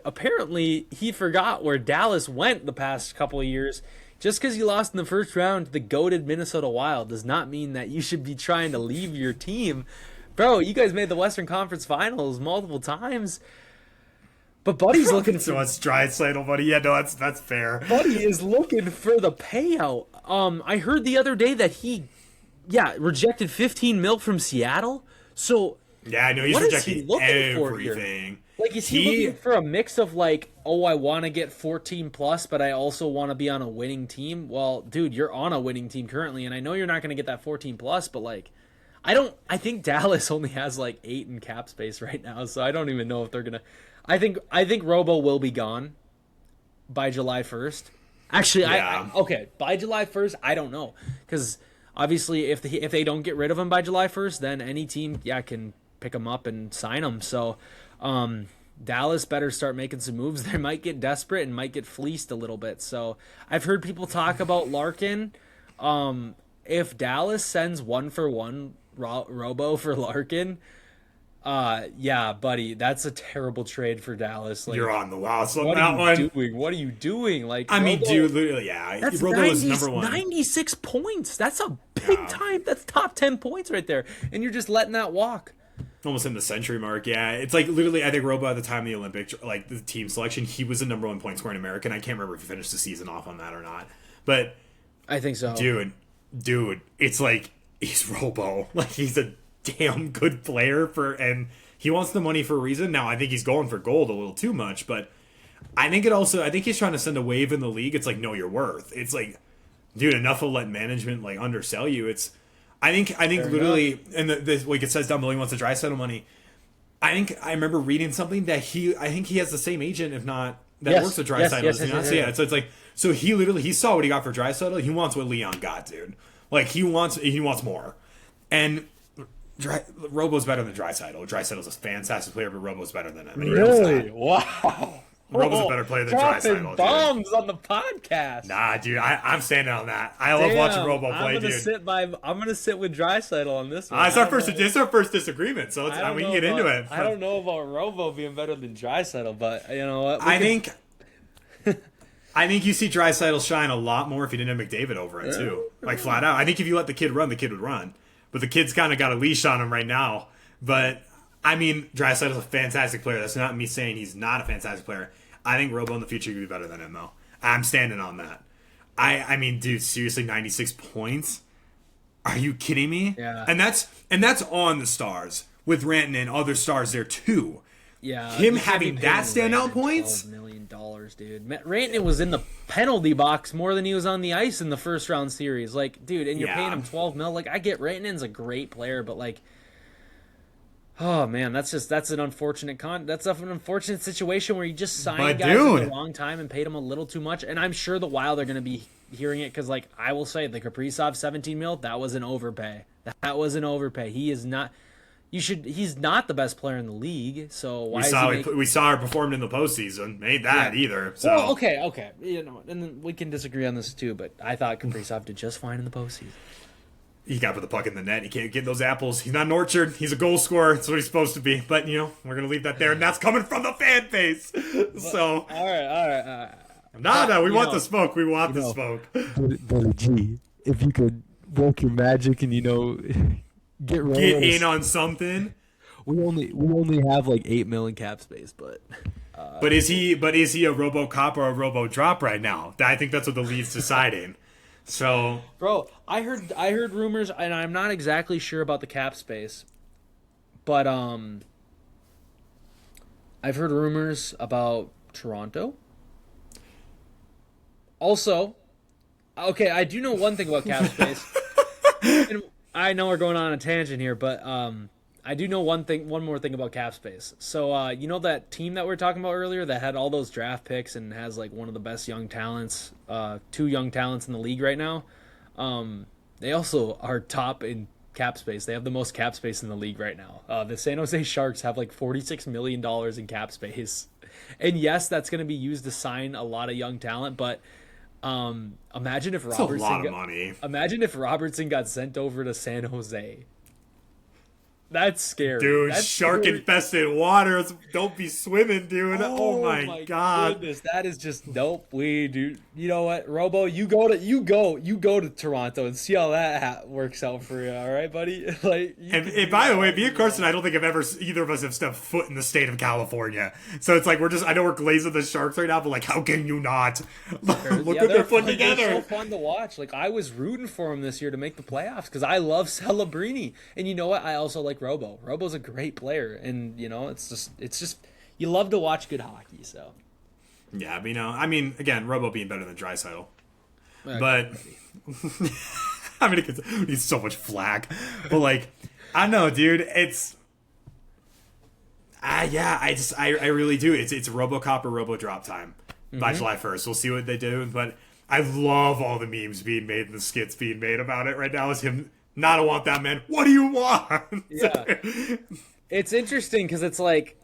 apparently he forgot where Dallas went the past couple of years. Just because you lost in the first round to the goated Minnesota Wild does not mean that you should be trying to leave your team. Bro, you guys made the Western Conference Finals multiple times. But Buddy's looking for... So it's Draisaitl, buddy. Yeah, no, that's fair. Buddy is looking for the payout. I heard the other day that he rejected $15 million from Seattle. So Yeah, I know he's what is rejecting he looking for here? everything. Like, is he looking for a mix of like, oh, I want to get 14 plus, but I also want to be on a winning team? Well, dude, you're on a winning team currently, and I know you're not going to get that 14 plus, but like, I think Dallas only has like 8 in cap space right now, so I don't even know if they're gonna. I think Robo will be gone by July 1st. Actually, Yeah. okay, by July 1st, I don't know, because obviously if they don't get rid of him by July 1st, then any team can pick him up and sign him. So Dallas better start making some moves. They might get desperate and might get fleeced a little bit. So I've heard people talk about Larkin. If Dallas sends 1-for-1 Robo for Larkin, yeah, buddy, that's a terrible trade for Dallas. Like, You're on the wow. So what that are one. you doing? What are you doing? Like, I mean, Robo, dude, literally, yeah. that's Robo 90, is number 1. 96 points. That's a big time. That's top 10 points right there, and you're just letting that walk. Almost in the century mark, yeah. It's like literally, I think Robo at the time of the Olympic, like the team selection, he was the number 1 point scorer in America. And I can't remember if he finished the season off on that or not. But I think so, dude, it's like he's Robo. Like he's a damn good player and he wants the money for a reason. Now I think he's going for gold a little too much, but I think he's trying to send a wave in the league. It's like know your worth. It's like, dude, enough of let management like undersell you. I think Fair literally, enough. and like it says down below, he wants the Draisaitl money. I remember reading something that I think he has the same agent, if not that works with Draisaitl. Yes. So it's like, so he saw what he got for Draisaitl. He wants what Leon got, dude. Like he wants more, and Robo's better than Draisaitl. Draisaitl's a fantastic player, but Robo's better than him. And he knows that. Wow. Robo's a better player than Draisaitl. Bombs on the podcast. Nah, dude, I'm standing on that. I love watching Robo play, dude. I'm gonna sit with Draisaitl on this one. It's our first disagreement, so we can get into it. I don't know about Robo being better than Draisaitl, but you know what? I think you see Draisaitl shine a lot more if you didn't have McDavid over it too. Like flat out. I think if you let the kid run, the kid would run. But the kid's kind of got a leash on him right now. But I mean, Draisaitl's a fantastic player. That's not me saying he's not a fantastic player. I think Robo in the future could be better than him, though. I'm standing on that. I mean, dude, seriously, 96 points? Are you kidding me? Yeah. And that's on the Stars with Rantanen and other stars there too. Yeah. Him having that standout points? $12 million, dude. Rantanen was in the penalty box more than he was on the ice in the first round series. Like, dude, and you're paying him $12 million. Like, I get Rantanen's a great player, but like, oh man, that's an unfortunate situation where you just signed guys at the wrong time and paid them a little too much. And I'm sure the Wild are going to be hearing it because, like, I will say the Kaprizov 17 mil, that was an overpay. That was an overpay. He is not. He's not the best player in the league. So why we saw her performed in the postseason. Made that either. So well, okay. You know, and then we can disagree on this too. But I thought Kaprizov did just fine in the postseason. He got to put the puck in the net. He can't get those apples. He's not an orchard. He's a goal scorer. That's what he's supposed to be. But, you know, we're going to leave that there. And that's coming from the fan base. So. All right. No, we want the smoke. We want the smoke. But G, if you could work your magic and, get in on something. We only have like 8 million cap space, but. But is he a RoboCop or a RoboDrop right now? I think that's what the league's deciding. So, bro, I heard rumors, and I'm not exactly sure about the cap space, but I've heard rumors about Toronto. Also, okay, I do know one thing about cap space. And I know we're going on a tangent here, but I do know one more thing about cap space. So, you know that team that we were talking about earlier that had all those draft picks and has like one of the best young talents, 2 young talents in the league right now. They also are top in cap space. They have the most cap space in the league right now. The San Jose Sharks have like $46 million in cap space. And yes, that's going to be used to sign a lot of young talent, but imagine if Robertson, a lot of money. Imagine if Robertson got sent over to San Jose. That's scary. Dude, shark-infested waters. Don't be swimming, dude. Oh my god. Goodness, that is just nope. You know what, Robo? You go to Toronto and see how that works out for you. All right, buddy. And by the way, me and Carson, I don't think either of us have stepped foot in the state of California. So it's like I know we're glazing the Sharks right now, but like, how can you not? Look what they're putting together. They're so fun to watch. Like, I was rooting for them this year to make the playoffs because I love Celebrini, and you know what? I also like like Robo. Robo's a great player, and it's just you love to watch good hockey. So yeah, but, again, Robo being better than Draisaitl, but I mean, it needs so much flack. But like, I don't know, dude. It's I really do. It's RoboCop or Robo Drop time by July 1st. We'll see what they do, but I love all the memes being made and the skits being made about it right now. Is him not want that man? What do you want? Yeah, it's interesting because it's like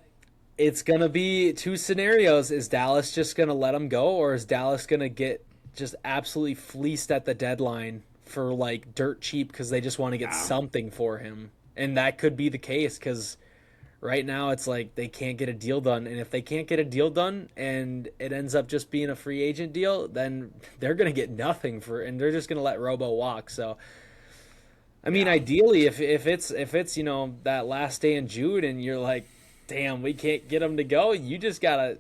it's gonna be two scenarios. Is Dallas just gonna let him go, or is Dallas gonna get just absolutely fleeced at the deadline for like dirt cheap because they just want to get something for him? And that could be the case because right now it's like they can't get a deal done, and if they can't get a deal done and it ends up just being a free agent deal, then they're gonna get nothing and they're just gonna let Robo walk. So I mean, ideally, if it's that last day in June and you're like, damn, we can't get him to go, you just gotta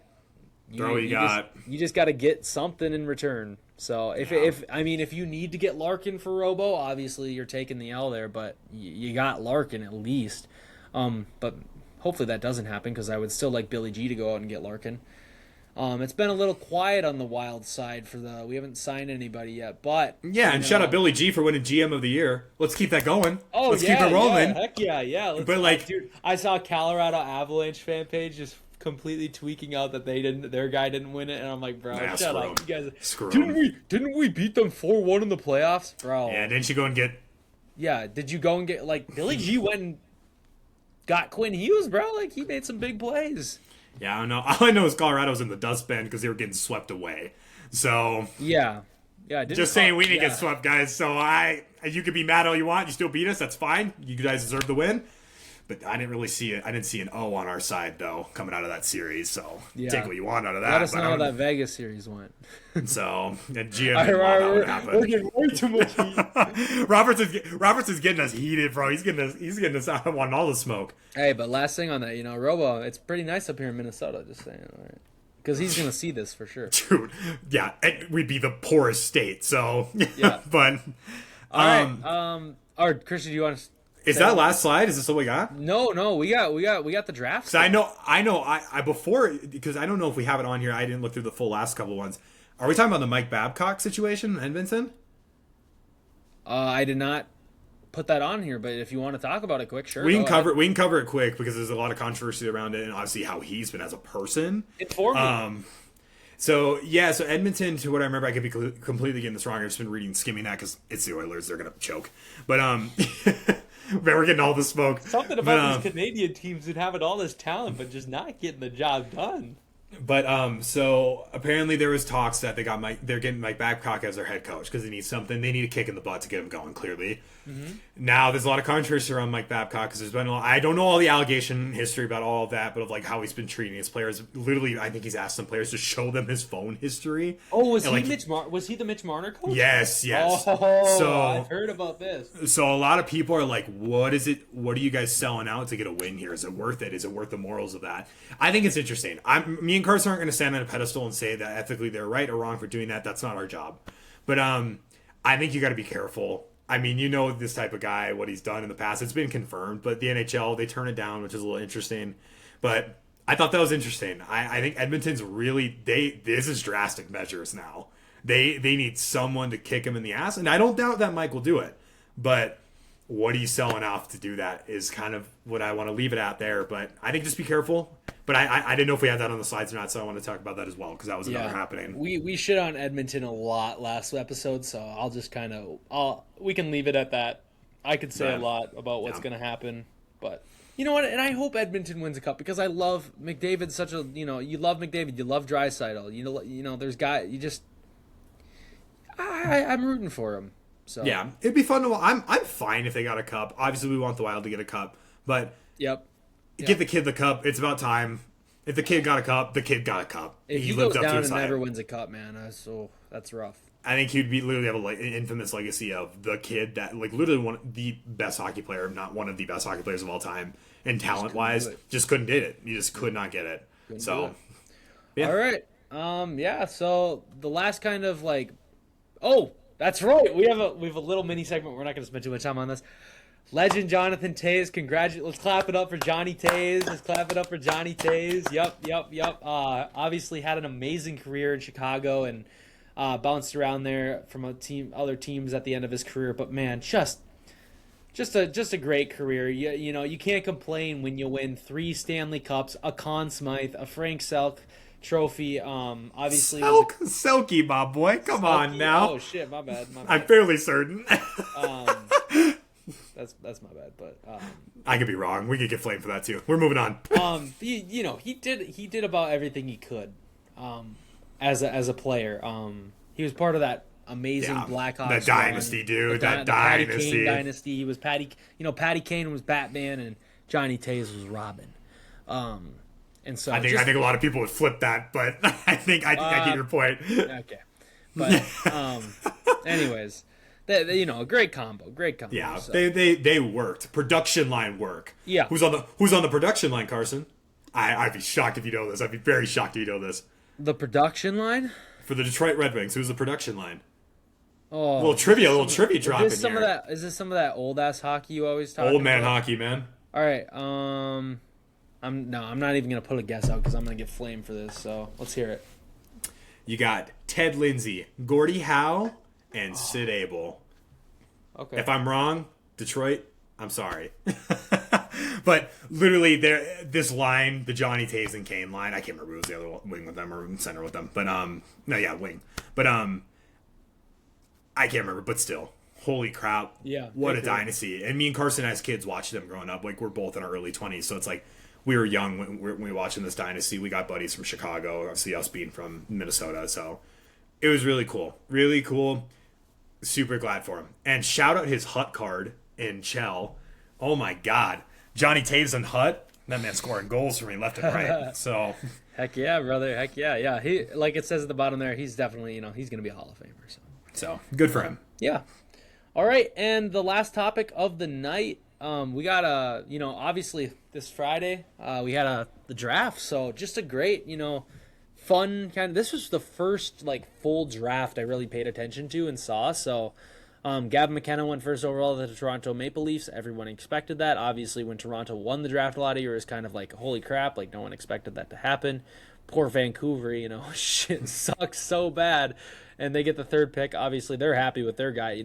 you just gotta get something in return. So if you need to get Larkin for Robo, obviously you're taking the L there, but you got Larkin at least. But hopefully that doesn't happen because I would still like Billy G to go out and get Larkin. It's been a little quiet on the Wild side we haven't signed anybody yet, but and shout out Billy G for winning GM of the year. Let's keep that going. Oh, let's keep it rolling. Heck yeah. But like, dude, I saw Colorado Avalanche fan page just completely tweaking out that their guy didn't win it, and I'm like, bro, shut up, you guys. Didn't we beat them 4-1 in the playoffs, bro? Yeah, didn't you go and get? Yeah, did you go and get like Billy G went and got Quinn Hughes, bro? Like he made some big plays. Yeah, I don't know. All I know is Colorado's in the dustbin because they were getting swept away. So yeah. Just saying we didn't get swept, guys. So you could be mad all you want. You still beat us. That's fine. You guys deserve the win. But I didn't really see it. I didn't see an O on our side though coming out of that series. So take what you want out of that. Let us know how that Vegas series went. So and GM didn't want that would happen. We're getting way too much heat. Robertson's getting us heated, bro. He's getting us out wanting all the smoke. Hey, but last thing on that, Robo, it's pretty nice up here in Minnesota. Just saying, all right. Because he's gonna see this for sure, dude. Yeah, we'd be the poorest state. So yeah, but all right. All right, Christian, do you want to? Is that last slide? Is this all we got? No, we got the draft. So I before because I don't know if we have it on here. I didn't look through the full last couple ones. Are we talking about the Mike Babcock situation in Edmonton? I did not put that on here, but if you want to talk about it quick, sure. We can cover it quick because there's a lot of controversy around it, and obviously how he's been as a person. Inform me. So Edmonton, to what I remember, I could be completely getting this wrong. I've just been skimming that because it's the Oilers. They're gonna choke, but we're getting all the smoke. Something about these Canadian teams that having all this talent, but just not getting the job done. But so apparently there was talks that they're getting Mike Babcock as their head coach because they need something. They need a kick in the butt to get him going. Clearly, now there's a lot of controversy around Mike Babcock because there's been I don't know all the allegation history about all of that, but of like how he's been treating his players. Literally, I think he's asked some players to show them his phone history. Oh, was he the Mitch Marner coach? Yes. Oh, so I've heard about this. So a lot of people are like, "What is it? What are you guys selling out to get a win here? Is it worth it? Is it worth the morals of that?" I think it's interesting. Me and Carson aren't going to stand on a pedestal and say that ethically they're right or wrong for doing that. That's not our job. But I think you got to be careful. I mean, this type of guy, what he's done in the past. It's been confirmed, but the NHL, they turn it down, which is a little interesting. But I thought that was interesting. I think Edmonton's really, this is drastic measures now. They need someone to kick him in the ass, and I don't doubt that Mike will do it. But what are you selling off to do that is kind of what I want to leave it at there. But I think just be careful. But I didn't know if we had that on the slides or not, so I want to talk about that as well because that was another happening. We shit on Edmonton a lot last episode, so I'll just we can leave it at that. I could say a lot about what's going to happen, but you know what? And I hope Edmonton wins a cup because I love McDavid. You love McDavid, you love Draisaitl. There's I'm rooting for him. So yeah, it'd be fun to. I'm fine if they got a cup. Obviously, we want the Wild to get a cup, but give the kid the cup. It's about time. If the kid got a cup, the kid got a cup. If he goes down and never wins a cup, man, so that's rough. I think he'd literally have an infamous legacy of the kid that literally the best hockey player, not one of the best hockey players of all time, and talent wise, just couldn't get it. He just could not get it. All right, So the last kind of that's right. We have a little mini segment. We're not going to spend too much time on this. Legend Jonathan Toews, let's clap it up for Johnny Toews. Let's clap it up for Johnny Toews. Yep. Obviously had an amazing career in Chicago and bounced around there from other teams at the end of his career. But man, just a great career. You know, you can't complain when you win 3 Stanley Cups, a Conn Smythe, a Frank Selk trophy. Obviously, Selkie, my boy. Come on now. Oh shit, my bad. I'm fairly certain. That's my bad, but I could be wrong. We could get flamed for that too. We're moving on. He did about everything he could, as a player. He was part of that amazing Blackhawks. That dynasty, dude. That Patty dynasty. Kane dynasty. He was Patty Kane was Batman and Johnny Toews was Robin. And so I think a lot of people would flip that, but I think I get your point. Okay, but anyways. A great combo. Yeah, so. they worked. Production line work. Yeah. Who's on the production line, Carson? I'd be shocked if you know this. I'd be very shocked if you know this. The production line? For the Detroit Red Wings, who's the production line? Oh, a little trivia drop in here. Is this some of that old ass hockey you always talk about? Old man hockey, man. All right. I'm not even gonna put a guess out because I'm gonna get flamed for this. So let's hear it. You got Ted Lindsay, Gordie Howe, and Sid Abel. Okay. If I'm wrong, Detroit, I'm sorry. But literally, this line, the Johnny Toews and Kane line, I can't remember who was the other wing with them or center with them. But wing. But I can't remember. But still, holy crap! Yeah, what a dynasty! And me and Carson as kids watched them growing up. Like we're both in our early 20s, so it's like we were young when we were watching this dynasty. We got buddies from Chicago, obviously us being from Minnesota, so it was really cool. Really cool. Super glad for him. And shout out his Hut card in Chell. Oh my God. Johnny Toews and Hut. That man scoring goals for me left and right. So heck yeah, brother. Heck yeah. Yeah. He, like it says at the bottom there, he's definitely, he's going to be a Hall of Famer. So good for him. Yeah. All right. And the last topic of the night, we got obviously this Friday, we had the draft. So just a great, fun kind of. This was the first full draft I really paid attention to and saw. So Gavin McKenna went first overall to the Toronto Maple Leafs. Everyone expected that. Obviously, when Toronto won the draft, a lot of you was kind of like, holy crap, no one expected that to happen. Poor Vancouver, shit sucks so bad. And they get the 3rd pick. Obviously, they're happy with their guy,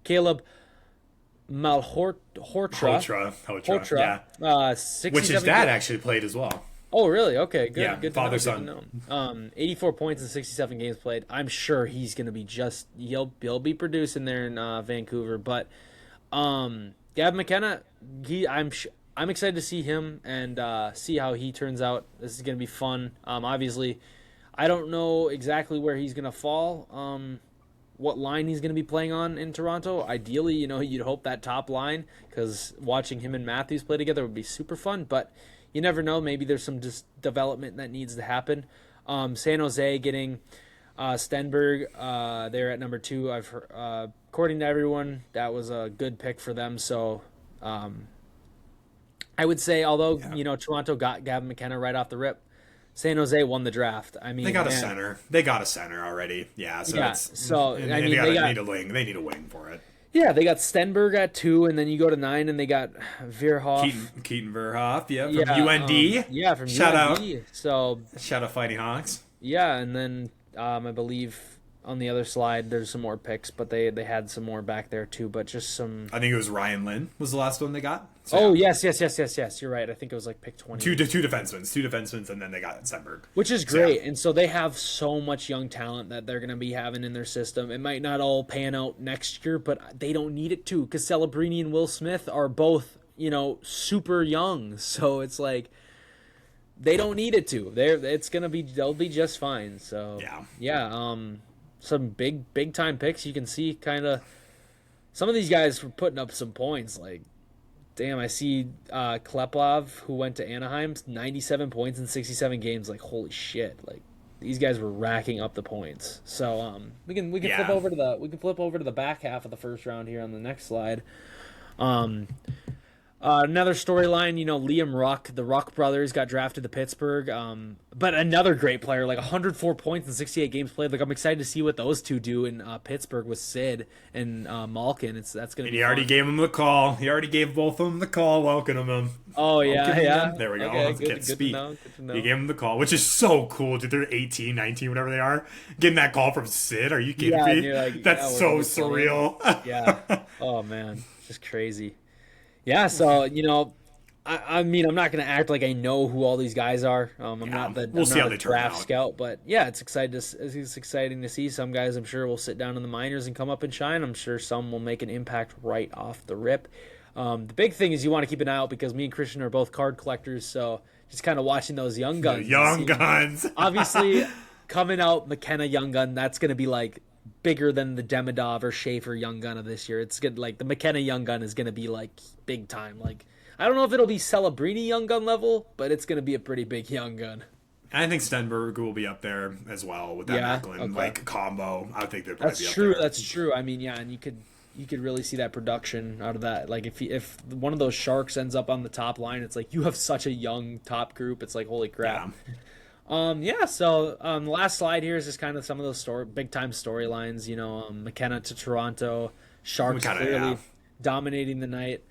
Caleb Malhotra. Yeah. Which his dad actually played as well. Oh, really? Okay, good. Yeah, good father to know. son. 84 points in 67 games played. I'm sure he's going to be he'll be producing there in Vancouver. But Gavin McKenna, I'm excited to see him and see how he turns out. This is going to be fun. Obviously, I don't know exactly where he's going to fall. What line he's going to be playing on in Toronto. Ideally, you'd hope that top line because watching him and Matthews play together would be super fun. But you never know. Maybe there's some development that needs to happen. San Jose getting Stenberg there at number 2. I've heard, according to everyone, that was a good pick for them. So I would say, although Toronto got Gavin McKenna right off the rip, San Jose won the draft. I mean, they got a center. They got a center already. Yeah. So they need a wing. They need a wing for it. Yeah, they got Stenberg at 2, and then you go to 9, and they got Verhoff. Keaton Verhoff, from UND. From Shout UND. out. So shout out Fighting Hawks. Yeah, and then I believe on the other slide there's some more picks, but they had some more back there too. But just some. I think it was Ryan Lynn was the last one they got. So, yes. You're right. I think it was pick 20. Two defensemen, and then they got Stenberg, which is great. And so they have so much young talent that they're going to be having in their system. It might not all pan out next year, but they don't need it to because Celebrini and Will Smith are both super young. So it's they don't need it to. They'll be just fine. So some big time picks. You can see kind of some of these guys were putting up some points. Damn, I see Klepov, who went to Anaheim, 97 points in 67 games. Holy shit! These guys were racking up the points. So we can flip over to the back half of the first round here on the next slide. Another storyline, Liam Ruck, the Ruck brothers got drafted to Pittsburgh. But another great player, like 104 points in 68 games played. Like I'm excited to see what those two do in Pittsburgh with Sid and Malkin. That's going to be. He already gave him the call. He already gave both of them the call, welcoming them. Oh yeah. There we go. Okay, Good to know. He gave him the call, which is so cool. Dude, they're 18, 19, whatever they are. Getting that call from Sid. Are you kidding me? Like, That's so surreal. Yeah. Oh man, just crazy. Yeah, so I mean, I'm not gonna act like I know who all these guys are. I'm not the draft scout, but yeah, it's exciting to see some guys. I'm sure will sit down in the minors and come up and shine. I'm sure some will make an impact right off the rip. The big thing is you want to keep an eye out because me and Christian are both card collectors, so just kind of watching those young guns. Obviously, coming out McKenna young gun, that's gonna be like bigger than the Demidov or Schaefer young gun of this year. It's good. Like the McKenna young gun is gonna be like big time. Like I don't know if it'll be Celebrini young gun level, but it's gonna be a pretty big young gun. I think Stenberg will be up there as well with that Macklin like combo. I think they're probably That's true. That's true. I mean, yeah, and you could really see that production out of that. Like if one of those Sharks ends up on the top line, it's like you have such a young top group. It's like holy crap. So the last slide here is just kind of some of those big time storylines. McKenna to Toronto, Sharks clearly dominating the night.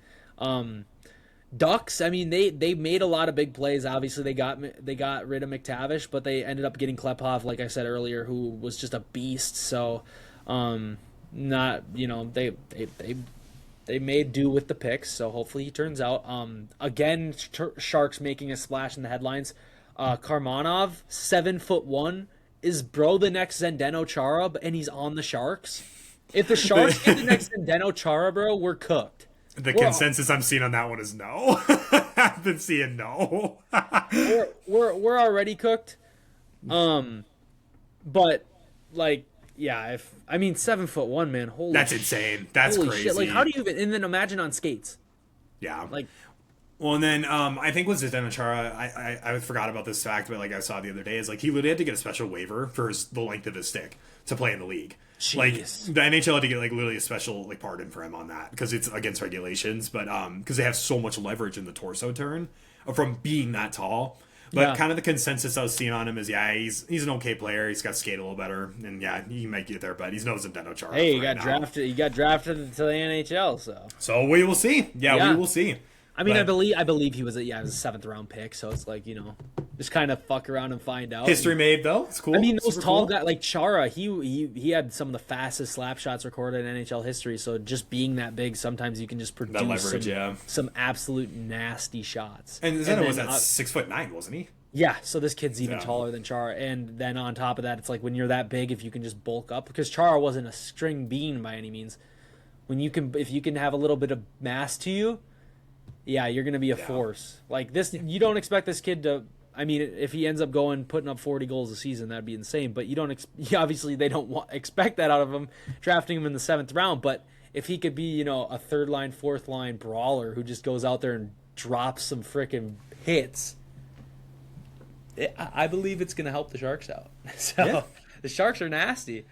Ducks, I mean they made a lot of big plays. Obviously they got rid of McTavish, but they ended up getting Klepov, like I said earlier, who was just a beast. So not they made do with the picks. So hopefully he turns out. Again, Sharks making a splash in the headlines. Karmanov, 7'1", is bro the next Zdeno Chara, and he's on the Sharks. If the Sharks get the next Zdeno Chara, bro, we're cooked. The consensus I'm seeing on that one is no. I've been seeing no. we're already cooked. But like, yeah, 7'1", man, holy. That's insane. That's holy crazy. Shit. Like, how do you even? And then imagine on skates. Yeah. Like. Well, and then I think with Zdeno Chara, I forgot about this fact, but like I saw the other day, is like he literally had to get a special waiver for the length of his stick to play in the league. Jeez. Like the NHL had to get like literally a special like pardon for him on that because it's against regulations, but because they have so much leverage in the torso turn from being that tall. But kind of the consensus I was seeing on him is he's an okay player. He's got to skate a little better, and he might get there, but he's no Zdeno Chara. Hey, he got drafted to the NHL, so we will see. Yeah, we will see. I mean, I believe he was a 7th round pick, so it's like, just kind of fuck around and find out. History made though. It's cool. I mean, those tall guys like Chara, he had some of the fastest slap shots recorded in NHL history. So just being that big, sometimes you can just produce some absolute nasty shots. And Zdeno was at 6'9", wasn't he? Yeah, so this kid's even taller than Chara, and then on top of that, it's like when you're that big, if you can just bulk up, because Chara wasn't a string bean by any means. If you can have a little bit of mass to you. Yeah, you're going to be a force. Like this, you don't expect this kid to. I mean, if he ends up putting up 40 goals a season, that'd be insane. But you don't. Obviously, they don't expect that out of him, drafting him in the 7th round. But if he could be, a 3rd line, 4th line brawler who just goes out there and drops some freaking hits, I believe it's going to help the Sharks out. So the Sharks are nasty.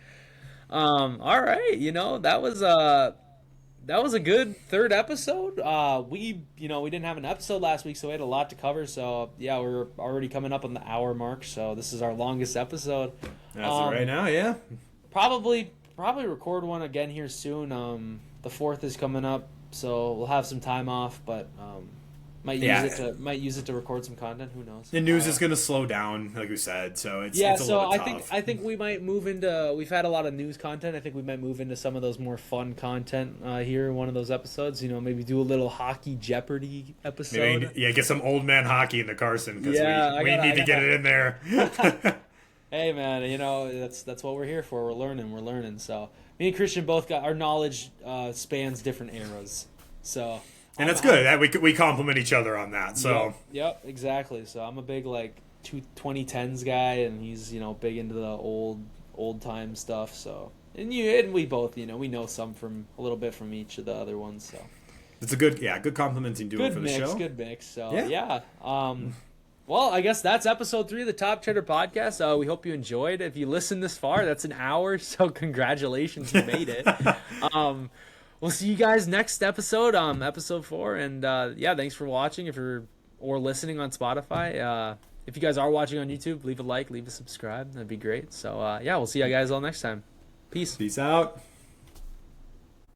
All right, that was a good 3rd episode. We didn't have an episode last week, so we had a lot to cover. So yeah, we're already coming up on the hour mark. So this is our longest episode. That's right now, yeah. Probably record one again here soon. The 4th is coming up, so we'll have some time off, but might use it to record some content. Who knows? The news is going to slow down, like we said, so it's a little bit tough. I think we might move into. We've had a lot of news content. I think we might move into some of those more fun content here in one of those episodes. Maybe do a little hockey Jeopardy episode. Maybe, get some old man hockey into Carson because we need to get it in there. Hey man, that's what we're here for. We're learning. So me and Christian both got our knowledge spans different eras. So. And that's good. That we complement each other on that. So yep, exactly. So I'm a big 2010s guy, and he's big into the old time stuff. So and we both we know some from a little bit from each of the other ones. So it's a good complementing duo for the show. Good mix. So yeah. Well, I guess that's episode 3 of the Top Cheddar Podcast. We hope you enjoyed. If you listened this far, that's an hour. So congratulations, you made it. we'll see you guys next episode, episode 4. And yeah, thanks for watching or listening on Spotify. If you guys are watching on YouTube, leave a like, leave a subscribe. That'd be great. So yeah, we'll see you guys all next time. Peace. Peace out.